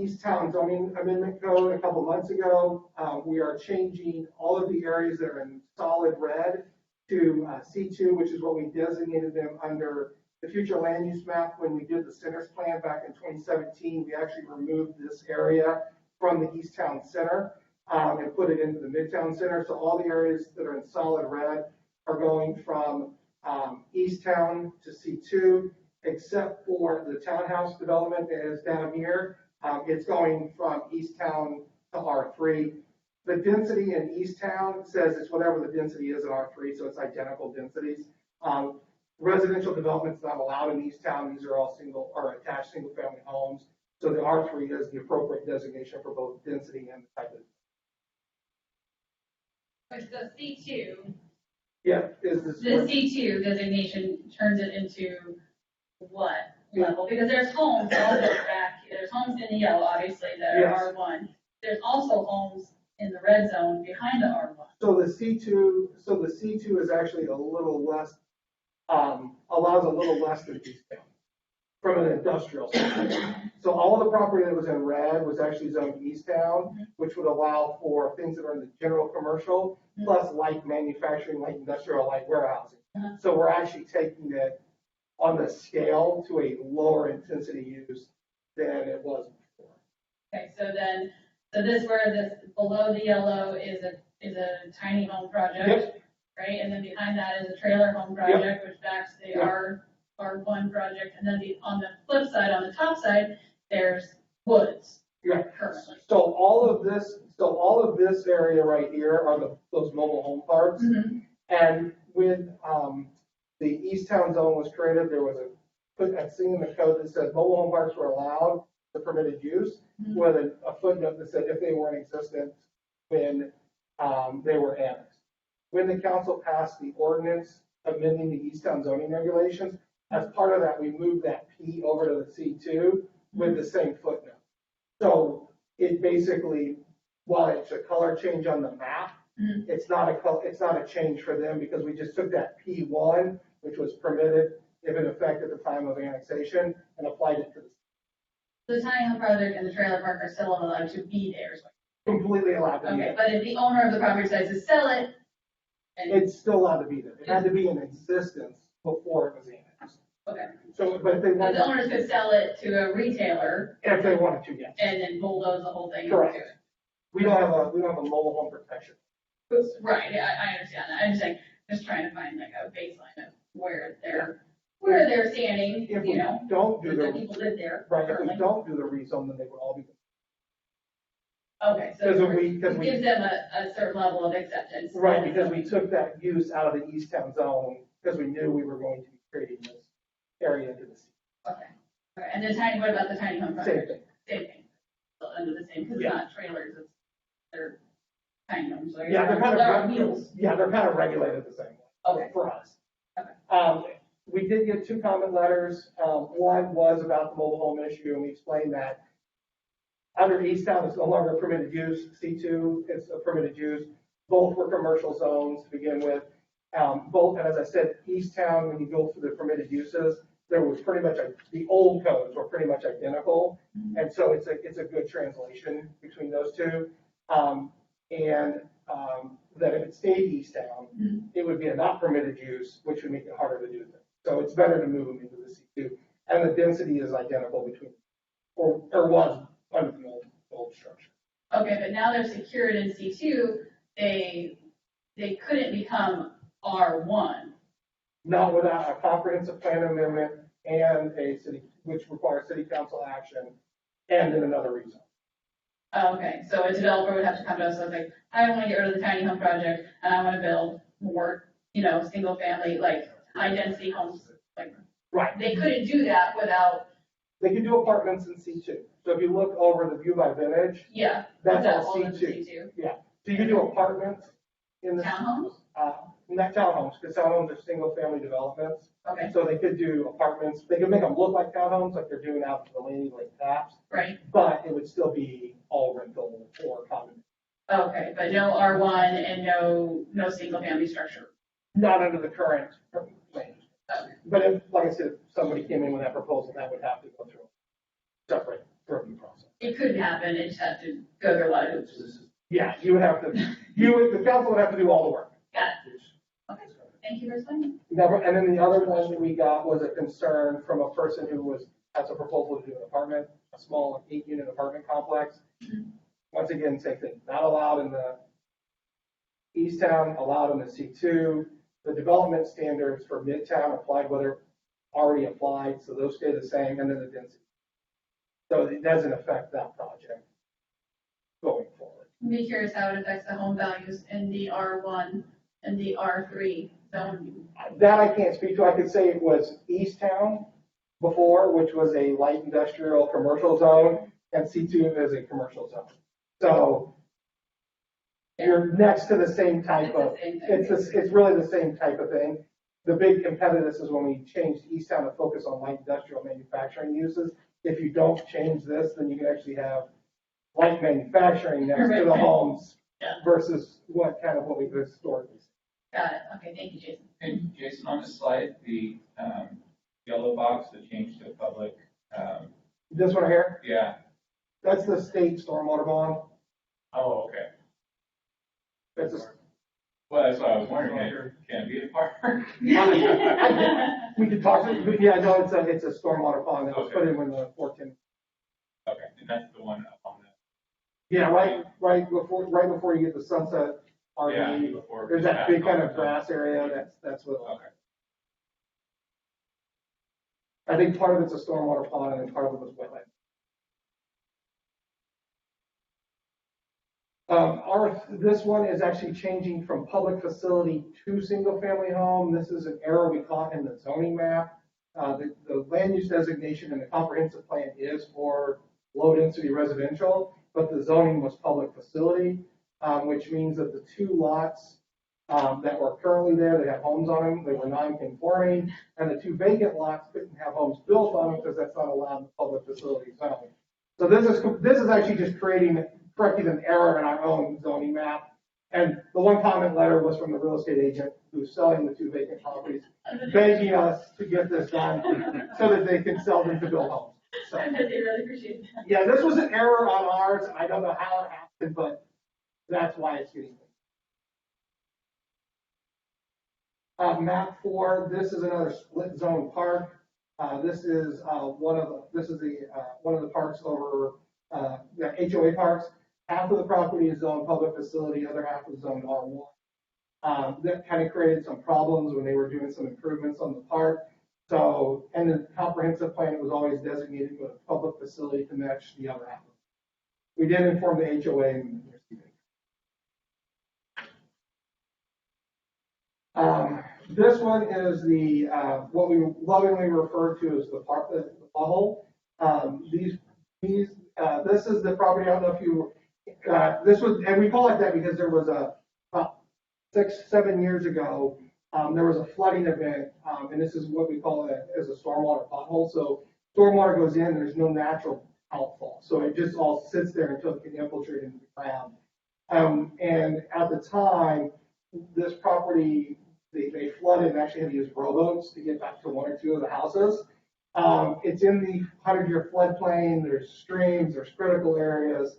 East Town zoning amendment code a couple months ago. We are changing all of the areas that are in solid red to C2, which is what we designated them under the future land use map. When we did the centers plan back in 2017, we actually removed this area from the East Town Center and put it into the Midtown Center. So all the areas that are in solid red are going from East Town to C2, except for the townhouse development that is down here. It's going from East Town to R3. The density in East Town says it's whatever the density is in R3, so it's identical densities. Residential development's not allowed in East Town. These are all single or attached single family homes. So the R3 is the appropriate designation for both density and the type of. So C2, Yeah, is this. the C2 designation turns it into what level? Because there's homes all the way back, there's homes in the yellow, obviously, that are Yes. R1. There's also homes in the red zone behind the R1. So the C2 is actually a little less, allows a little less than East Town from an industrial standpoint. So all of the property that was in red was actually zoned East Town, which would allow for things that are in the general commercial, plus light manufacturing, light industrial, light warehousing. So we're actually taking it on the scale to a lower intensity use than it was before. Okay, so then, so this where this, below the yellow is a tiny home project, Yep. right? And then behind that is a trailer home project, which backs the Yep. R1 project. And then on the flip side, on the top side, there's woods Yeah. currently. So all of this area right here are those mobile home parks. And when the East Town zone was created, there was a thing in the code that said mobile home parks were allowed the permitted use, with a footnote that said if they were in existence when they were annexed. When the council passed the ordinance amending the East Town zoning regulations, as part of that, we moved that P over to the C2 with the same footnote. So it basically, while it's a color change on the map, it's not a change for them because we just took that P1, which was permitted if in effect at the time of annexation, and applied it to The tiny home project and the trailer park are still allowed to be there. So- completely allowed to be Okay, there. but if the owner of the property decides to sell it, and, It's still allowed to be there. It had to be in existence before it was annexed. okay, So, but if they but wanted, the owners could sell it to a retailer if they wanted to, yes. and then bulldoze the whole thing into Correct. it. We don't have a mobile home protection. Right, yeah, I understand that. I'm just saying, just trying to find like a baseline of where they're standing, If you we know, don't do because the the, people live there right, if we currently. don't do the rezone, then they would all be. Okay, so Because it we, gives them a certain level of acceptance. right, because we took that use out of the East Town zone, because we knew we were going to be creating this area into the city. Okay, okay, and then what about the tiny home Same project? thing. Same thing. Still under the same, because it's Yeah. not trailers, they're tiny homes, so Yeah, they're they're on kind wheels. of regulated the same way. Okay. For us. Okay. We did get 2 comment letters. One was about the mobile home issue, and we explained that under East Town, it's no longer a permitted use. C2 is a permitted use. Both were commercial zones to begin with. Both, and as I said, East Town, when you go through the permitted uses, there was pretty much, the old codes were pretty much identical. And so it's a good translation between those two. That if it stayed East Town, it would be a not permitted use, which would make it harder to do things. So it's better to move them into the C2. And the density is identical between, or was under the old structure. Okay, but now they're secured in C2, they couldn't become R1. Not without a comprehensive plan amendment and which requires city council action and then another rezone. Okay, so a developer would have to come to us and say, I want to get rid of the tiny home project and I want to build more, single family, like high density homes. Like, Right. they couldn't do that without, They can do apartments in C2. So if you look over the view by Vintage, yeah. that's without all all of the C2. C2. Yeah. So you can do apartments in the. Townhomes? not townhomes, because townhomes are single-family developments. Okay, So they could do apartments, they could make them look like townhomes, like they're doing out in Delaney, like Taps, right, but it would still be all rental or condominium. okay, but no R1 and no single-family structure. Not under the current plan. Okay. But if, like I said, if somebody came in with that proposal, that would have to go through a separate review process. It could happen, it just have to go through a lot of hoops. Yeah, you would have to, the council would have to do all the work. Got it. Okay, thank you for explaining. Never, and then the other one that we got was a concern from a person who has a proposal to do an apartment, a small 8-unit apartment complex. Once again, same thing, not allowed in the East Town, allowed in the C2. The development standards for Midtown applied, whether already applied, so those stay the same, and then the density. So it doesn't affect that project going forward. I'm be curious how it affects the home values in the R1 and the R3 zone. That I can't speak to. I could say it was East Town before, which was a light industrial commercial zone, and C2 is a commercial zone. So you're next to the same type of, it's really the same type of thing. The big competitiveness is when we changed East Town to focus on light industrial manufacturing uses. If you don't change this, then you can actually have light manufacturing next to the homes versus what we've historically seen. Got it. Okay, thank you, Jason. And Jason, on the slide, the yellow box that changed to public, This one here, yeah. that's the state stormwater bond. Oh, okay. That's a, Well, that's what I was wondering. Can it be a park? we could talk to, but yeah, no, it's a stormwater bond that was put in when the 14. Okay, and that's the one up on the. Yeah, right before you get the sunset RV, Before. there's that big kind of grass area. That's what. Okay. I think part of it's a stormwater pond and then part of it was wetland. This one is actually changing from public facility to single family home. This is an error we caught in the zoning map. The land use designation in the comprehensive plan is for low density residential, but the zoning was public facility, which means that the 2 lots that were currently there, they have homes on them, they were non-conforming, and the 2 vacant lots couldn't have homes built on them because that's not allowed in the public facility zone. So this is actually just correcting an error in our own zoning map. And the one comment letter was from the real estate agent who's selling the 2 vacant properties, begging us to get this done so that they can sell them to build homes. So, I bet they really appreciate that. yeah, this was an error on ours. I don't know how it happened, but that's why it's getting. Map 4, this is another split zone park. This is one of the parks over the HOA parks. Half of the property is zoned public facility, other half is zoned R1. That kind of created some problems when they were doing some improvements on the park. So, and the comprehensive plan, it was always designated with a public facility to match the other half. We did inform the HOA and this one is the what we lovingly refer to as the pothole. This is the property. I don't know if you. This was, and we call it that because there was about 6-7 years ago, there was a flooding event, and this is what we call it as a stormwater pothole. So stormwater goes in, there's no natural outfall, so it just all sits there until it can infiltrate into the ground. And at the time, this property, they flooded and actually had to use rowboats to get back to 1 or 2 of the houses. It's in the 100-year floodplain. There's streams, there's critical areas.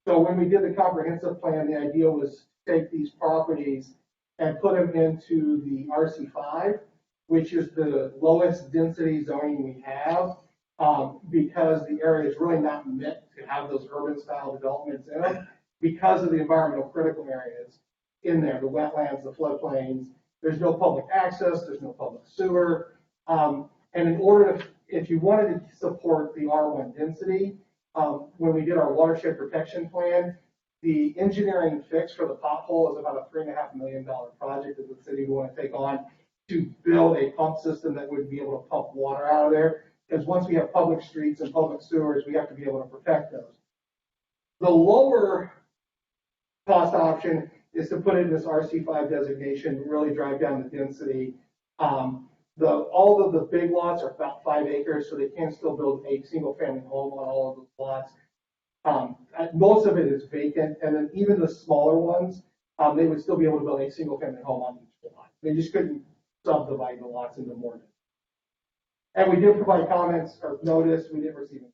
So when we did the comprehensive plan, the idea was to take these properties and put them into the RC5, which is the lowest density zoning we have, because the area is really not meant to have those urban style developments in them because of the environmental critical areas in there, the wetlands, the floodplains. There's no public access, there's no public sewer. And in order to, if you wanted to support the R1 density, when we did our watershed protection plan, the engineering fix for the pothole is about a $3.5 million project that the city would want to take on to build a pump system that would be able to pump water out of there. Because once we have public streets and public sewers, we have to be able to protect those. The lower cost option is to put it in this RC5 designation, really drive down the density. All of the big lots are about 5 acres, so they can still build a single-family home on all of those lots. Most of it is vacant, and then even the smaller ones, they would still be able to build a single-family home on each lot. They just couldn't subdivide the lots into more. And we did provide comments or notice. We didn't receive them.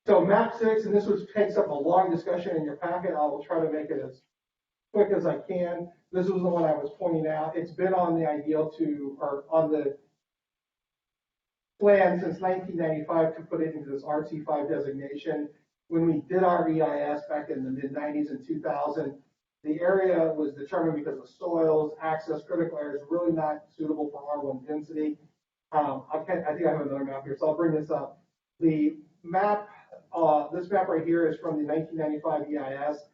So map 6, and this takes up a long discussion in your packet. I will try to make it as quick as I can. This was the one I was pointing out. It's been on the on the plan since 1995 to put it into this RC5 designation. When we did our EIS back in the mid-90s and 2000, the area was determined because of soils, access, critical areas, really not suitable for R1 density. I think I have another map here, so I'll bring this up. The map, this map right here is from the 1995 EIS.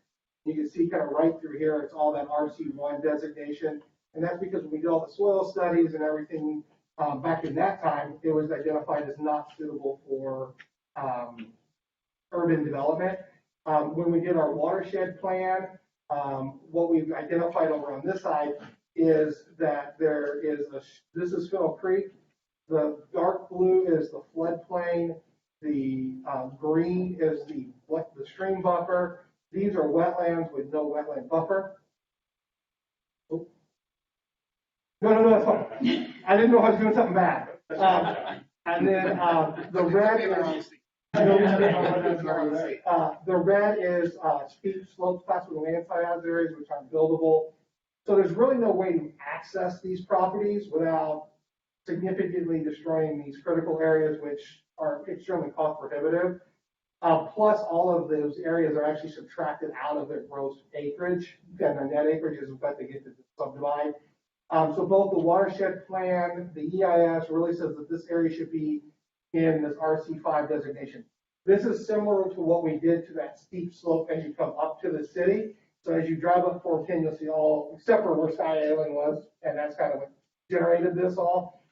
You can see kind of right through here, it's all that RC1 designation. And that's because when we did all the soil studies and everything back in that time, it was identified as not suitable for urban development. When we did our watershed plan, what we've identified over on this side is that there is this is Finnell Creek. The dark blue is the floodplain. The green is the stream buffer. These are wetlands with no wetland buffer. Oh. No, that's fine. I didn't know I was doing something bad. And then the red is the red is steep slopes, classical landslide hazard areas, which are buildable. So there's really no way to access these properties without significantly destroying these critical areas, which are extremely cost prohibitive. Plus, all of those areas are actually subtracted out of their gross acreage, and their net acreage is what they get to subdivide. So both the watershed plan, the EIS really says that this area should be in this RC5 designation. This is similar to what we did to that steep slope as you come up to the city. So as you drive up 410, you'll see all, except for where Sky Island was, and that's kind of what generated this all.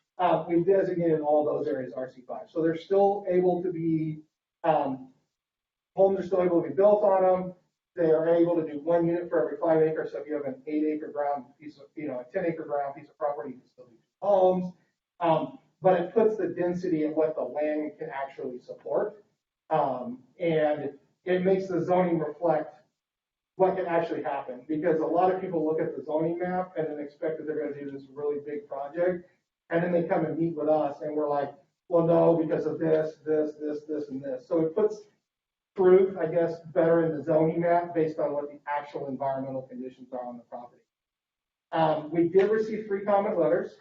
We've designated all those areas RC5. So they're still able to be, homes are still able to be built on them. They are able to do 1 unit for every 5 acres. So if you have an 8-acre ground piece of, a 10-acre ground piece of property, you can still do homes. But it puts the density of what the land can actually support. And it makes the zoning reflect what can actually happen. Because a lot of people look at the zoning map and then expect that they're going to do this really big project. And then they come and meet with us and we're like, well, no, because of this, and this. So it puts truth, I guess, better in the zoning map based on what the actual environmental conditions are on the property. We did receive 3 comment letters.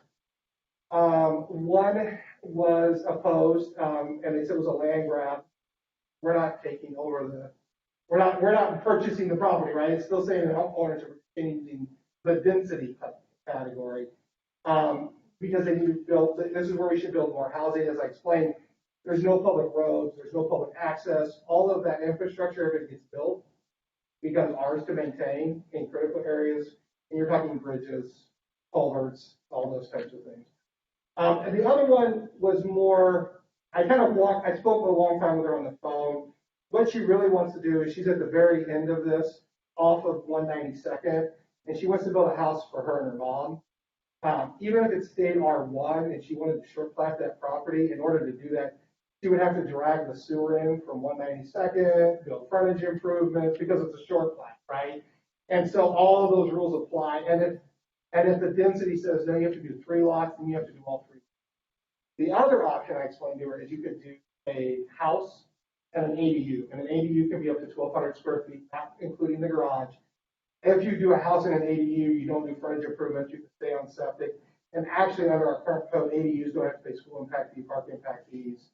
One was opposed, and they said it was a land grab. We're not taking over we're not purchasing the property, right? It's still saying that owners are changing the density category. Because they need to build, this is where we should build more housing. As I explained, there's no public roads, there's no public access. All of that infrastructure, if it gets built, becomes ours to maintain in critical areas. And you're talking bridges, culverts, all those types of things. And the other one was more, I spoke a long time with her on the phone. What she really wants to do is she's at the very end of this, off of 192nd, and she wants to build a house for her and her mom. Even if it stayed R1 and she wanted to short plat that property, in order to do that, she would have to drag the sewer in from 192nd, build frontage improvements, because it's a short plat, right? And so all of those rules apply. And if the density says, no, you have to do 3 lots, then you have to do all 3. The other option I explained to her is you could do a house and an ADU. And an ADU can be up to 1,200 square feet, not including the garage. If you do a house and an ADU, you don't do frontage improvements, you can stay on septic. And actually, under our current code, ADUs don't have to pay school impact fee, park impact fees.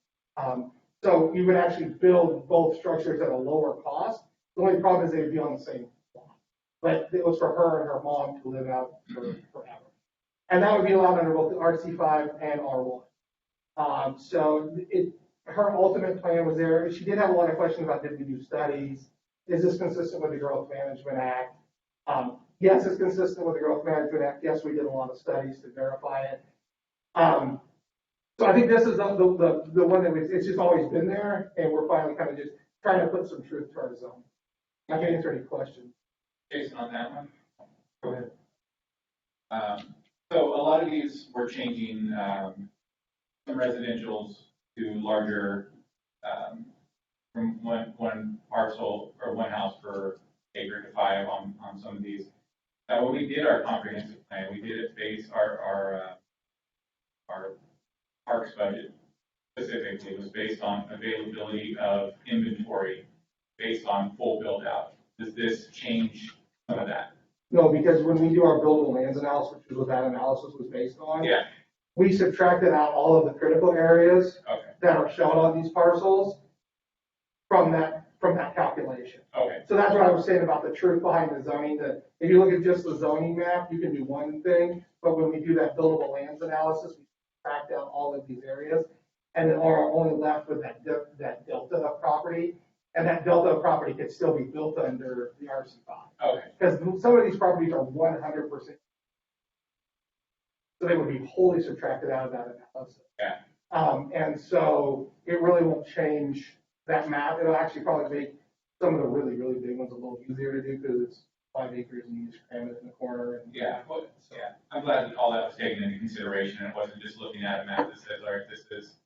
So you would actually build both structures at a lower cost. The only problem is they would be on the same lot. But it was for her and her mom to live out forever. And that would be allowed under both the RC5 and R1. So her ultimate plan was there. She did have a lot of questions about, did we do studies? Is this consistent with the Growth Management Act? Yes, it's consistent with the Growth Management Act. Yes, we did a lot of studies to verify it. So So I think this is the one that it's just always been there, and we're finally kind of just trying to put some truth to our zone. I can answer any questions. Jason, on that one. Go ahead. So a lot of these were changing, some residentials to larger, from one parcel or one house per acre to 5 on some of these. When we did our comprehensive plan, we did it based our parks budget specifically was based on availability of inventory based on full build out. Does this change some of that? No, because when we do our buildable lands analysis, which is what that analysis was based on, Yeah. we subtracted out all of the critical areas Okay. that are shown on these parcels from that calculation. Okay. So that's what I was saying about the truth behind the zoning, that if you look at just the zoning map, you can do one thing, but when we do that buildable lands analysis, we track down all of these areas, and then are only left with that delta of property, and that delta of property could still be built under the RC5. Okay. Because some of these properties are 100%. So they would be wholly subtracted out of that analysis. Yeah. And so it really won't change that map. It'll actually probably make some of the really, really big ones a little easier to do because it's 5 acres and you just cram it in the corner. And, Yeah. Well, yeah. I'm glad that all that was taken into consideration and it wasn't just looking at a map that says, all right, this is,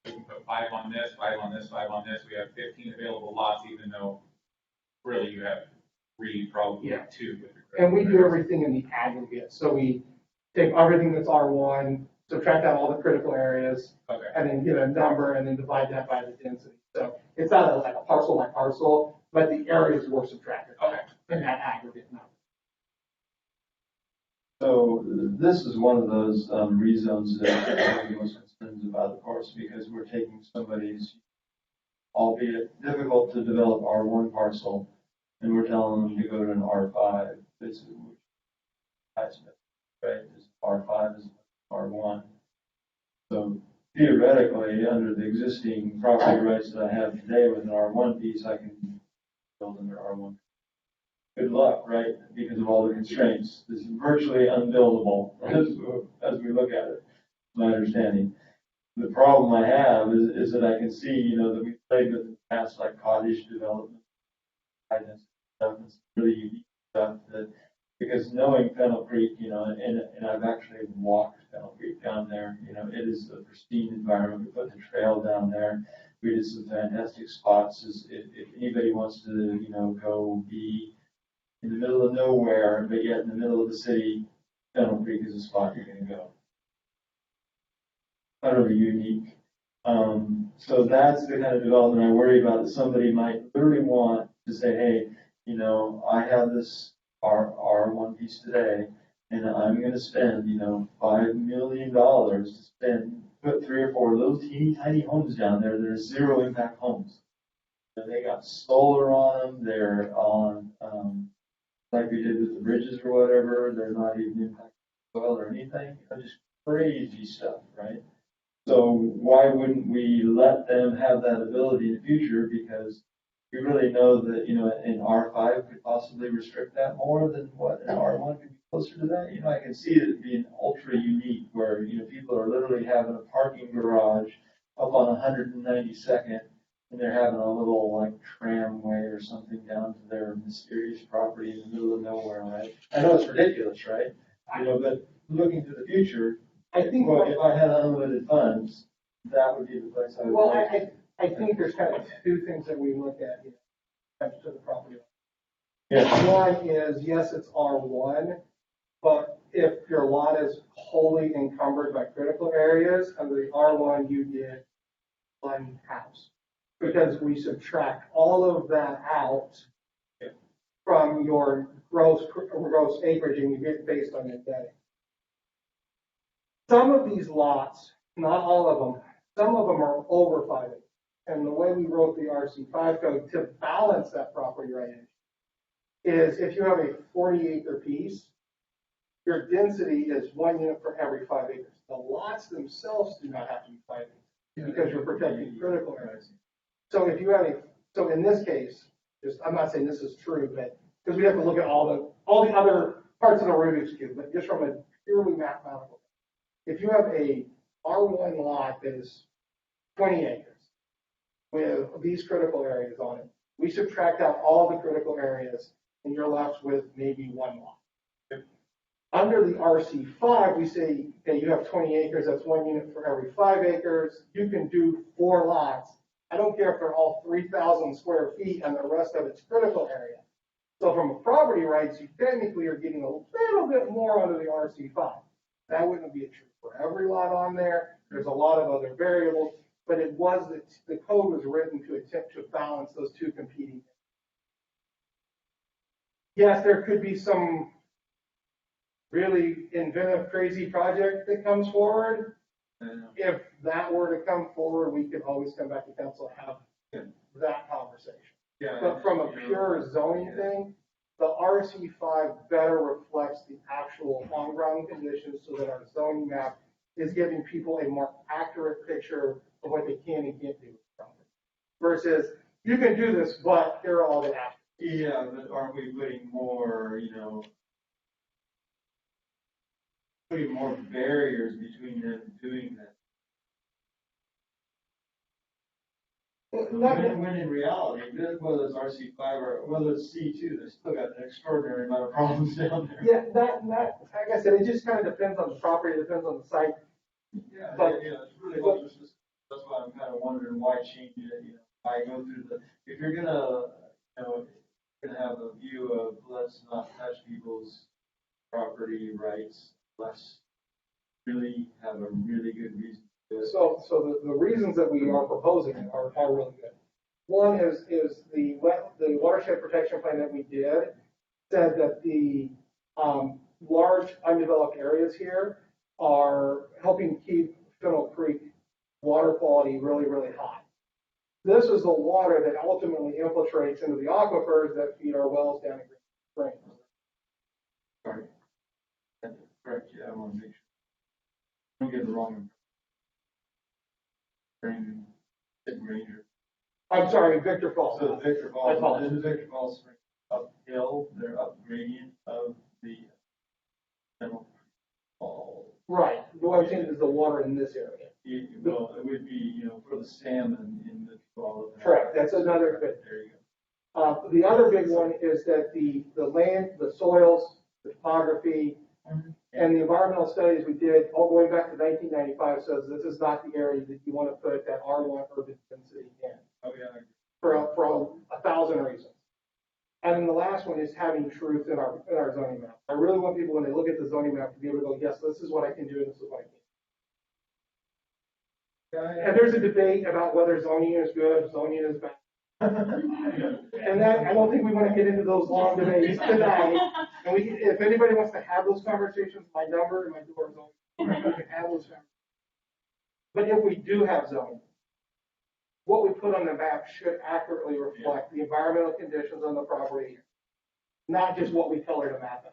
we can put 5 on this, 5 on this, 5 on this. We have 15 available lots, even though really you have 3, probably 2. With the And we do everything in the aggregate. So we take everything that's R1, subtract out all the critical areas, Okay. and then get a number and then divide that by the density. So it's not like a parcel by parcel, but the areas were subtracted Okay. in that aggregate number. So this is one of those rezones that I have the most concerns about, of course, because we're taking somebody's, albeit difficult to develop R1 parcel, and we're telling them to go to an R5, basically, right? This R5 is R1. So theoretically, under the existing property rights that I have today with an R1 piece, I can build under R1. Good luck, right? Because of all the constraints. This is virtually unbuildable as we look at it, my understanding. The problem I have is that I can see, that we've played with in the past, like cottage development, stuff, it's really unique stuff that, because knowing Fennel Creek, and I've actually walked Fennel Creek down there, it is a pristine environment. We put the trail down there. We did some fantastic spots. If anybody wants to, go be in the middle of nowhere, but yet in the middle of the city, Fennel Creek is a spot you're going to go. Utterly unique. So that's the kind of development I worry about, that somebody might literally want to say, hey, I have this R1 piece today, and I'm going to spend, $5 million to put 3 or 4 little teeny tiny homes down there that are zero impact homes. And they got solar on them. They're on, like we did with the bridges or whatever. They're not even impacted soil or anything. Just crazy stuff, right? So why wouldn't we let them have that ability in the future? Because we really know that, an R5 could possibly restrict that more than what an R1 could be closer to that. I can see it being ultra unique where, people are literally having a parking garage up on 192nd and they're having a little like tramway or something down to their mysterious property in the middle of nowhere, right? I know it's ridiculous, right? But looking to the future, I think, well, if I had unlimited funds, that would be the place I would. Well, I think there's kind of 2 things that we look at here to the property. Yeah. One is, yes, it's R1, but if your lot is wholly encumbered by critical areas, under the R1, you get 1 house. Because we subtract all of that out from your gross acreage and you get based on your netting. Some of these lots, not all of them, some of them are over 5 acres. And the way we wrote the RC5 code to balance that property right is if you have a 40-acre piece, your density is 1 unit for every 5 acres. The lots themselves do not have to be 5 acres because you're protecting critical areas. So if you have so in this case, I'm not saying this is true, but because we have to look at all the other parts of the Rubik's Cube, but just from a purely mathematical, if you have a R1 lot that is 20 acres with these critical areas on it. We subtract out all the critical areas and you're left with maybe one lot. Under the RC5, we say, okay, you have 20 acres, that's 1 unit for every 5 acres. You can do 4 lots. I don't care if they're all 3,000 square feet and the rest of it's critical area. So from a property rights, you technically are getting a little bit more under the RC5. That wouldn't be true for every lot on there. There's a lot of other variables, but it was that the code was written to attempt to balance those two competing. Yes, there could be some really inventive, crazy project that comes forward. If that were to come forward, we could always come back to council and have that conversation. Yeah. But from a pure zoning thing, the RC5 better reflects the actual on-ground conditions so that our zoning map is giving people a more accurate picture of what they can and can't do with the property. Versus, you can do this, but here are all the aspects. Yeah, but aren't we putting more, putting more barriers between them doing that? When in reality, whether it's RC5 or whether it's C2, they still got an extraordinary amount of problems down there. Yeah, that, like I said, it just kind of depends on the property, it depends on the site. Yeah, But- it's really interesting. That's why I'm kind of wondering why change it, why go through if you're gonna, have a view of let's not touch people's property rights, let's really have a really good reason to do it. So the reasons that we are proposing it are really good. One is the watershed protection plan that we did said that the large undeveloped areas here are helping keep Fennel Creek water quality really, really high. This is the water that ultimately infiltrates into the aquifers that feed our wells down in Green Springs. Sorry. That's correct, yeah, I want to make sure. Don't get it wrong. Ranger. I'm sorry, Victor Falls. So the Victor I Falls, apologize. the Victor Falls Spring uphill, they're up gradient of the Fennel Falls. Right. What I'm saying is the water in this area. Well, it would be, for the salmon in the fall. Correct. That's another bit. There you go. The other big one is that the land, the soils, the topography, and the environmental studies we did, all going back to 1995, says this is not the area that you want to put that R1 urban density in. Oh, yeah. For 1,000 reasons. And then the last one is having truth in our zoning map. I really want people, when they look at the zoning map, to be able to go, yes, this is what I can do, and this is what I can't. And there's a debate about whether zoning is good, zoning is bad. And that, I don't think we want to get into those long debates tonight. And if anybody wants to have those conversations, my number and my door is open. We're going to have those conversations. But if we do have zoning, what we put on the map should accurately reflect the environmental conditions on the property, not just what we color the map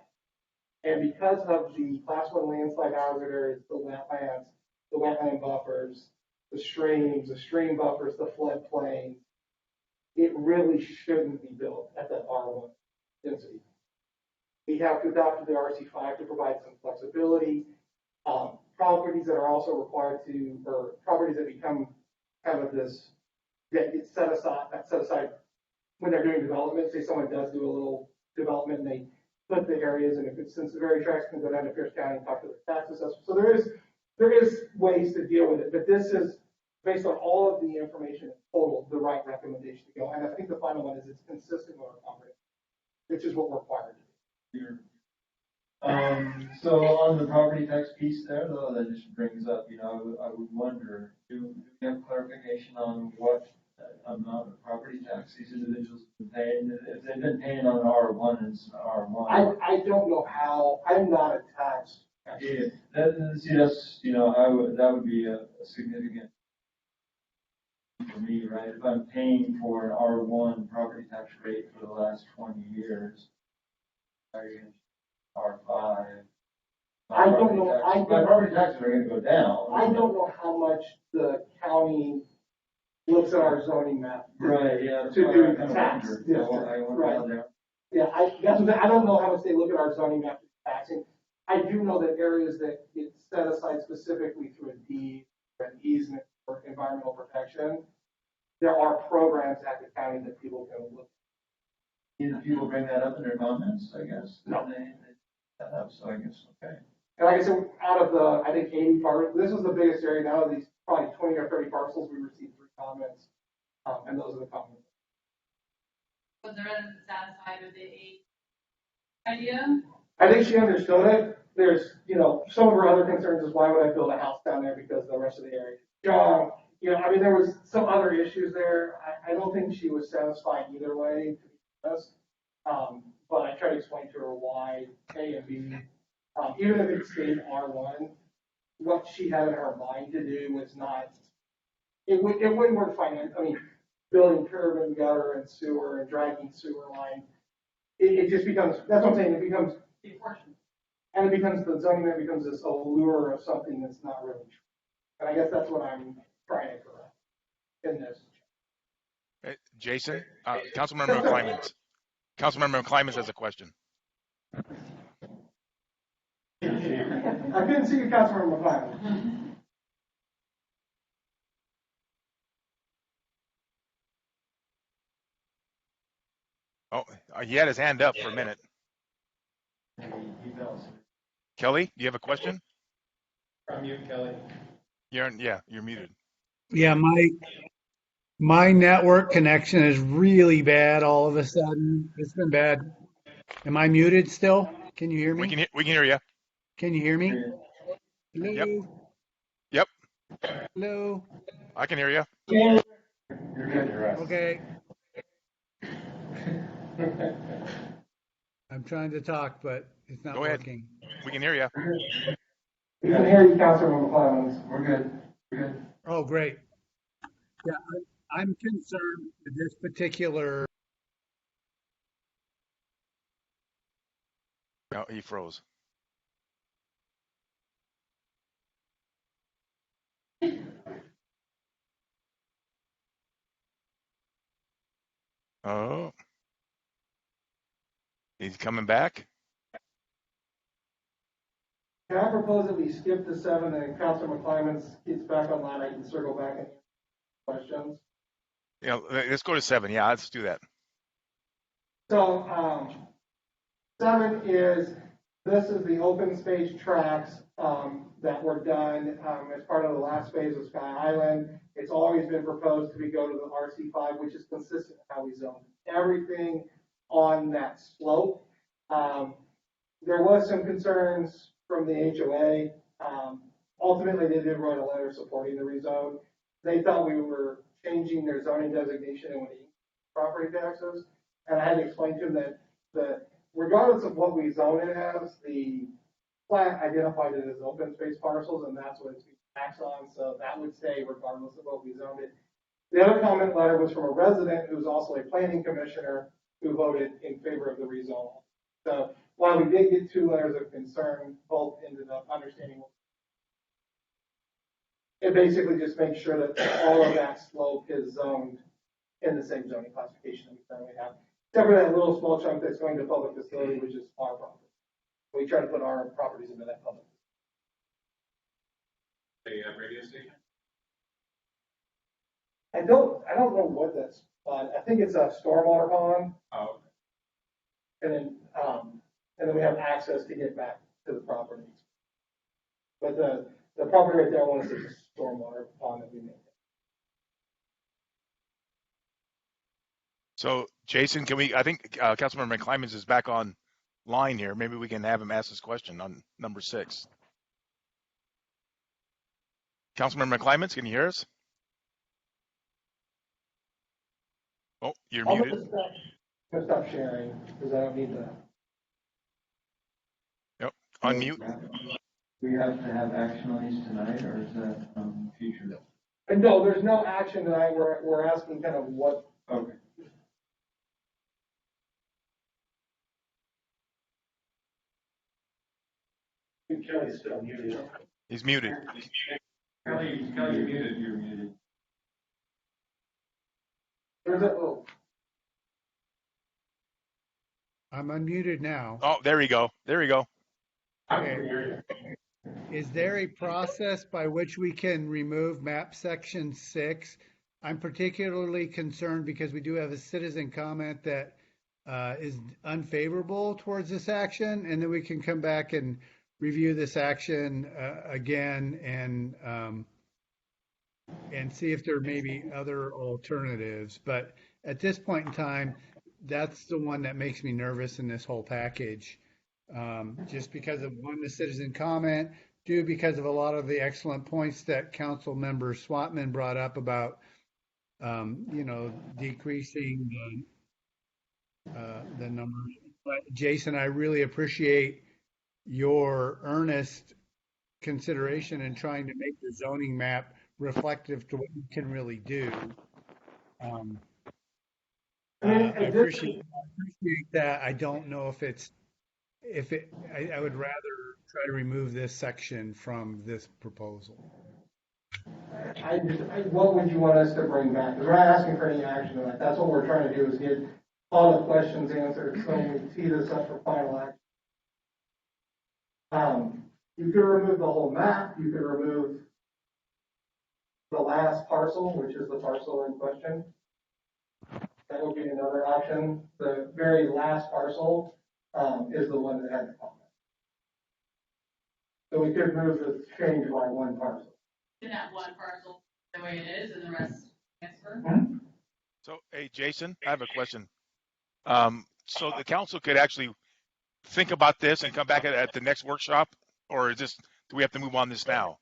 in. And because of the class 1 landslide hazard areas, the wetlands, the wetland buffers, the streams, the stream buffers, the floodplain, it really shouldn't be built at that R1 density. We have to adopt the RC5 to provide some flexibility. Properties that are also required to, or properties that become kind of this, that get set aside when they're doing development. Say someone does do a little development and they put the areas, and if it's since the very tracks can go down to Pierce County and talk to the tax assessor. So there is ways to deal with it, but this is based on all of the information in total, the right recommendation to go. And I think the final one is it's consistent with our comprehensive, which is what we're required to do. So on the property tax piece there, though, that just brings up, I would wonder, do we have clarification on what amount of property tax these individuals have been paying? If they've been paying on R1, it's R1. I don't know how, I'm not a tax. Yeah, that's, that would be a significant for me, right? If I'm paying for an R1 property tax rate for the last 20 years, R5. I don't know. My property taxes are going to go down. I don't know how much the county looks at our zoning map. Right, yeah. To do tax. I wonder Right. Yeah, I don't know how much they look at our zoning map for taxing. I do know that areas that get set aside specifically through a deed, or an easement for environmental protection, there are programs at the county that people can look. Either people bring that up in their comments, I guess? No. They that up, so I guess, okay. And like I said, out of the, I think 80 parcels, this was the biggest area. Out of these probably 20 or 30 parcels, we received 3 comments, and those are the comments. Was the resident satisfied with the 8 idea? I think she understood it. There's, some of her other concerns is why would I build a house down there because the rest of the area is young. I mean, there was some other issues there. I don't think she was satisfied either way, to be honest. But I tried to explain to her why A and B, even if it stayed R1, what she had in her mind to do was not, it wouldn't work finance. I mean, building curb and gutter and sewer and dragging sewer line. It just becomes, that's what I'm saying, it becomes, and it becomes, the zoning that becomes this allure of something that's not really true. And I guess that's what I'm trying to correct in this. Jason, Councilmember Climens. Councilmember Climens has a question. I couldn't see you, Councilmember McClellan. Oh, he had his hand up for a minute. Kelly, do you have a question? From you, Kelly. You're muted. Yeah, my network connection is really bad all of a sudden. It's been bad. Am I muted still? Can you hear me? We can hear you. Can you hear me? Hello? Yep. Hello? I can hear you. You're good, you're right. Okay. I'm trying to talk, but it's not Go ahead. working. We can hear you. We can hear you, Councilmember McClellan. We're good, we're good. Oh, great. Yeah, I'm concerned with this particular. No, he froze. Oh. He's coming back? Can I propose that we skip to 7 and Councilor McClellan gets back online, I can circle back and answer questions? Yeah, let's go to 7. Yeah, let's do that. So, 7 is, this is the open space tracks, that were done, as part of the last phase of Sky Island. It's always been proposed to go to the RC5, which is consistent with how we zone everything on that slope. There was some concerns from the HOA. Ultimately, they did write a letter supporting the rezone. They thought we were changing their zoning designation and property taxes. And I had to explain to them that regardless of what we zone it as, the plat identified it as open space parcels, and that's what it's being taxed on. So that would stay regardless of what we zoned it. The other comment letter was from a resident who's also a planning commissioner who voted in favor of the rezone. So while we did get 2 letters of concern, both ended up understanding what it basically just makes sure that all of that slope is zoned in the same zoning classification that we currently have. Except for that little small chunk that's going to public facility, which is our property. We try to put our properties into that public. The radio station? I don't know what that's, I think it's a stormwater pond. Oh, And then we have access to get back to the property. But the property right there, I want to say is a stormwater pond that we made. So, Jason, I think Councilmember Climens is back on line here. Maybe we can have him ask this question on number 6. Councilmember Climens, can you hear us? Oh, you're muted. I'm gonna stop sharing because I don't need that. Yep, unmute. Do we have to have action on these tonight, or is that future? And no, there's no action tonight. We're asking kind of what. Okay. Kelly's still muted. He's muted. Kelly, you're muted, you're muted. There's a, oh, I'm unmuted now. Oh, there we go. There we go. Okay. Is there a process by which we can remove map section 6? I'm particularly concerned because we do have a citizen comment that is unfavorable towards this action, and then we can come back and review this action again and see if there may be other alternatives. But at this point in time, that's the one that makes me nervous in this whole package. Just because of one, the citizen comment, two, because of a lot of the excellent points that Council Member Swatman brought up about, decreasing the numbers. But Jason, I really appreciate your earnest consideration in trying to make the zoning map reflective to what you can really do. I appreciate that. I don't know I would rather try to remove this section from this proposal. What would you want us to bring back? Because we're not asking for any action on that. That's what we're trying to do, is get all the questions answered, so we tee this up for final action. You could remove the whole map, you could remove the last parcel, which is the parcel in question. That would be another option. The very last parcel is the one that had the comment. So we could move the change by one parcel. In that one parcel, the way it is, and the rest transfer. So, hey, Jason, I have a question. So the council could actually think about this and come back at the next workshop, or do we have to move on this now?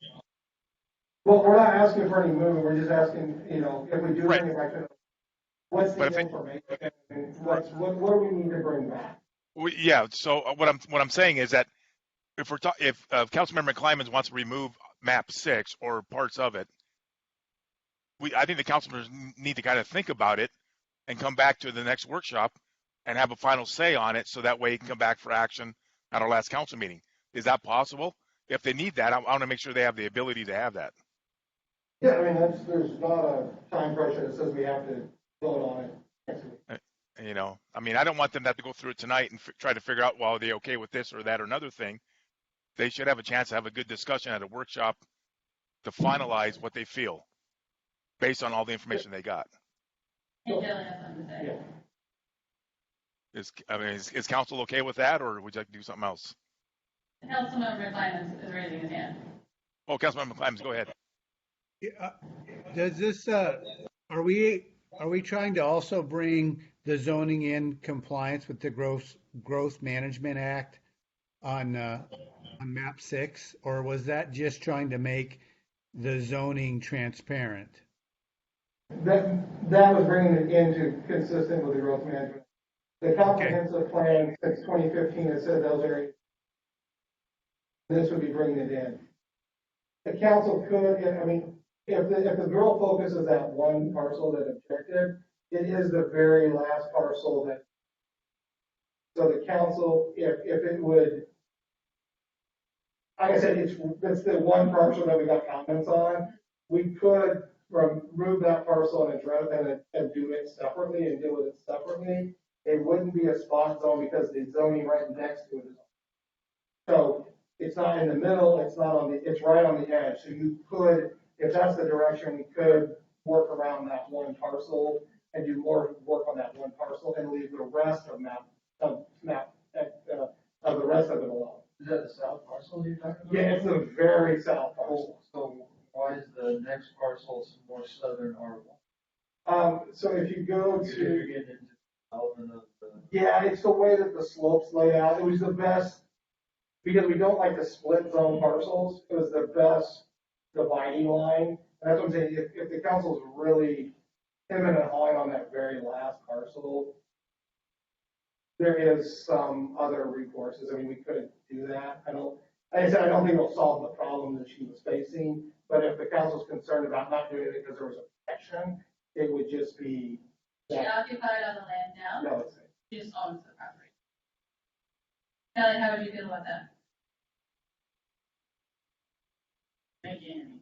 Well, we're not asking for any movement. We're just asking, if we do bring it back, what's the information? What do we need to bring back? Yeah. So what I'm saying is that if Councilmember Climans wants to remove map 6 or parts of it, I think the councilors need to kind of think about it and come back to the next workshop and have a final say on it, so that way it can come back for action at our last council meeting. Is that possible? If they need that, I want to make sure they have the ability to have that. Yeah, I mean, there's not a time pressure that says we have to vote on it next week. I don't want them to have to go through it tonight and try to figure out, well, are they okay with this or that or another thing? They should have a chance to have a good discussion at a workshop to finalize what they feel based on all the information they got. And Kelly has something to say. Yeah. Is council okay with that, or would you like to do something else? Councilmember Climans is raising his hand. Oh, Councilmember Climans, go ahead. Does this, are we trying to also bring the zoning in compliance with the Growth Management Act on map 6, or was that just trying to make the zoning transparent? That was bringing it into consistent with the growth management. The comprehensive plan since 2015 has said those areas. This would be bringing it in. The council could, if the girl focuses that one parcel that objected, it is the very last parcel that. So the council, if it would, like I said, it's the one parcel that we got comments on. We could remove that parcel and address and do it separately and deal with it separately. It wouldn't be a spot zone because the zoning right next to it is. So it's not in the middle, it's right on the edge. So you could, if that's the direction, we could work around that one parcel and do more work on that one parcel and leave the rest of the rest of it alone. Is that the south parcel you're talking about? Yeah, it's the very south parcel. So why is the next parcel more southern R1? So if you go You're to, getting into development of the. yeah, it's the way that the slopes lay out. It was the best, because we don't like to split zone parcels. It was the best dividing line. And that's what I'm saying. If the council's really hemming and hawing on that very last parcel, there is some other recourses. We couldn't do that. Like I said, I don't think it'll solve the problem that she was facing. But if the council's concerned about not doing it because there was a protection, it would just be. She occupied on the land now? No, it's. She just owns the property. Kelly, how would you feel about that? Thank you.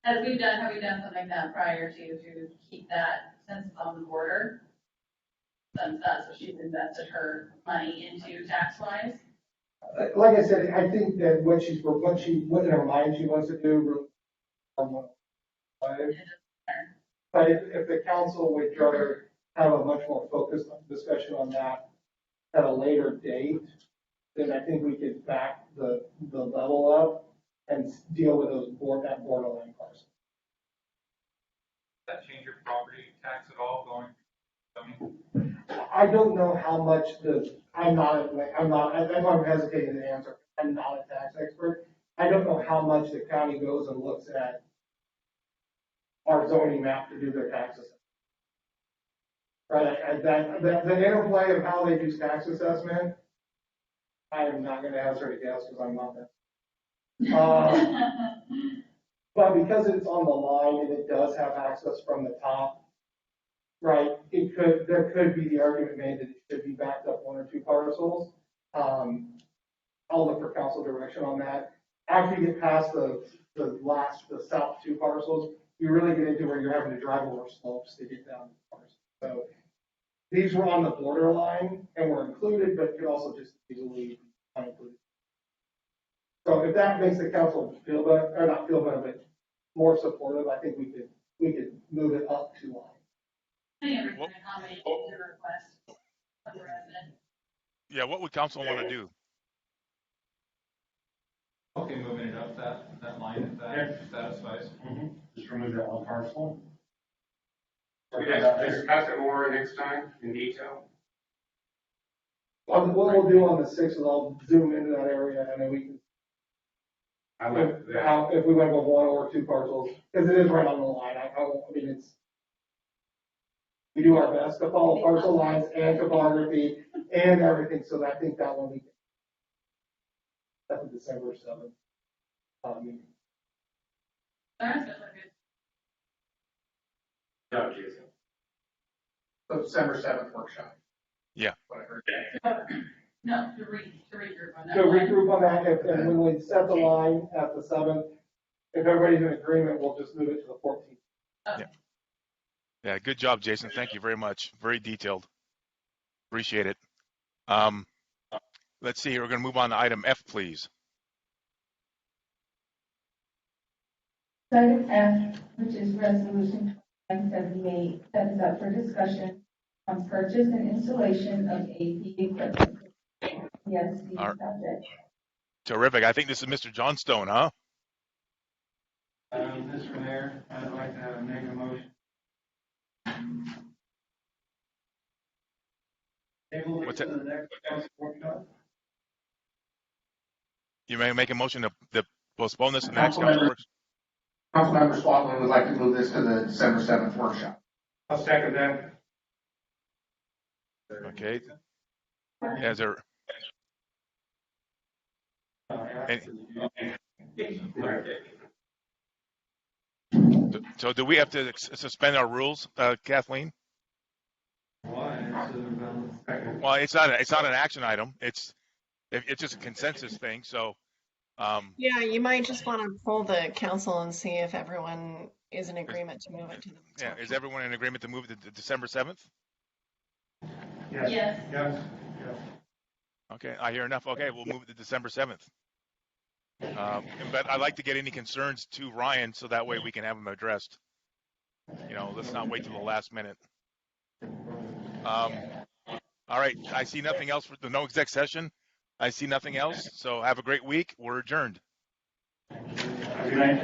Have we done something like that prior to keep that, since it's on the border? since that's what she's invested her money into tax-wise. Like I said, I think that what in her mind she wants to do. But if the council would rather have a much more focused discussion on that at a later date, then I think we could back the level up and deal with those that borderline parcels. Does that change your property tax at all going? I don't know how much I'm hesitating to answer. I'm not a tax expert. I don't know how much the county goes and looks at our zoning map to do their taxes. Right, the interplay of how they do tax assessment, I am not gonna answer to guess because I'm not that. But because it's on the line and it does have access from the top, right, there could be the argument made that it should be backed up 1 or 2 parcels. I'll look for council direction on that. After you get past the south 2 parcels, you really get into where you're having to drive over slopes to get down to the parcels. So these were on the borderline and were included, but could also just easily not included. So if that makes the council feel better, or not feel better, but more supportive, I think we could move it up 2 lines. I think everything accommodates the request of the resident. Yeah, what would council want to do? Okay, moving it up that line, if that satisfies. Just remove that one parcel. Discuss it more next time in detail. What we'll do on the 6th is I'll zoom into that area and then we can, I like that. if we want to go 1 or 2 parcels, because it is right on the line. I mean, we do our best to follow parcel lines and topography and everything, so I think that one that's December 7th. Meeting. That's good. No, Jason. So December 7th workshop. Yeah. What I heard. No, to regroup on that. So one. regroup on that, and when we set the line at the 7th, if everybody's in agreement, we'll just move it to the 14th. Okay. Yeah, good job, Jason. Thank you very much. Very detailed. Appreciate it. Let's see. We're going to move on to item F, please. Item F, which is resolution 2978, that is up for discussion on purchase and installation of AV equipment. Yes, the All right. subject. Terrific. I think this is Mr. Johnstone, huh? Mr. Mayor, I'd like to make a motion. Table What's it it? to the next council workshop. You may make a motion to postpone this to the next council works. Councilmember Swanton would like to move this to the December 7th workshop. I'll second that. Okay. Yeah, is there? So do we have to suspend our rules, Kathleen? Why? Well, it's not an action item. It's just a consensus thing. So. Yeah, you might just want to poll the council and see if everyone is in agreement to move it to the next Yeah, workshop. is everyone in agreement to move it to December 7th? Yes. Yes. Yes. Okay, I hear enough. Okay, we'll move it to December 7th. But I'd like to get any concerns to Ryan so that way we can have them addressed. You know, let's not wait till the last minute. All right, I see nothing else for the no exec session. I see nothing else. So have a great week. We're adjourned. Good night.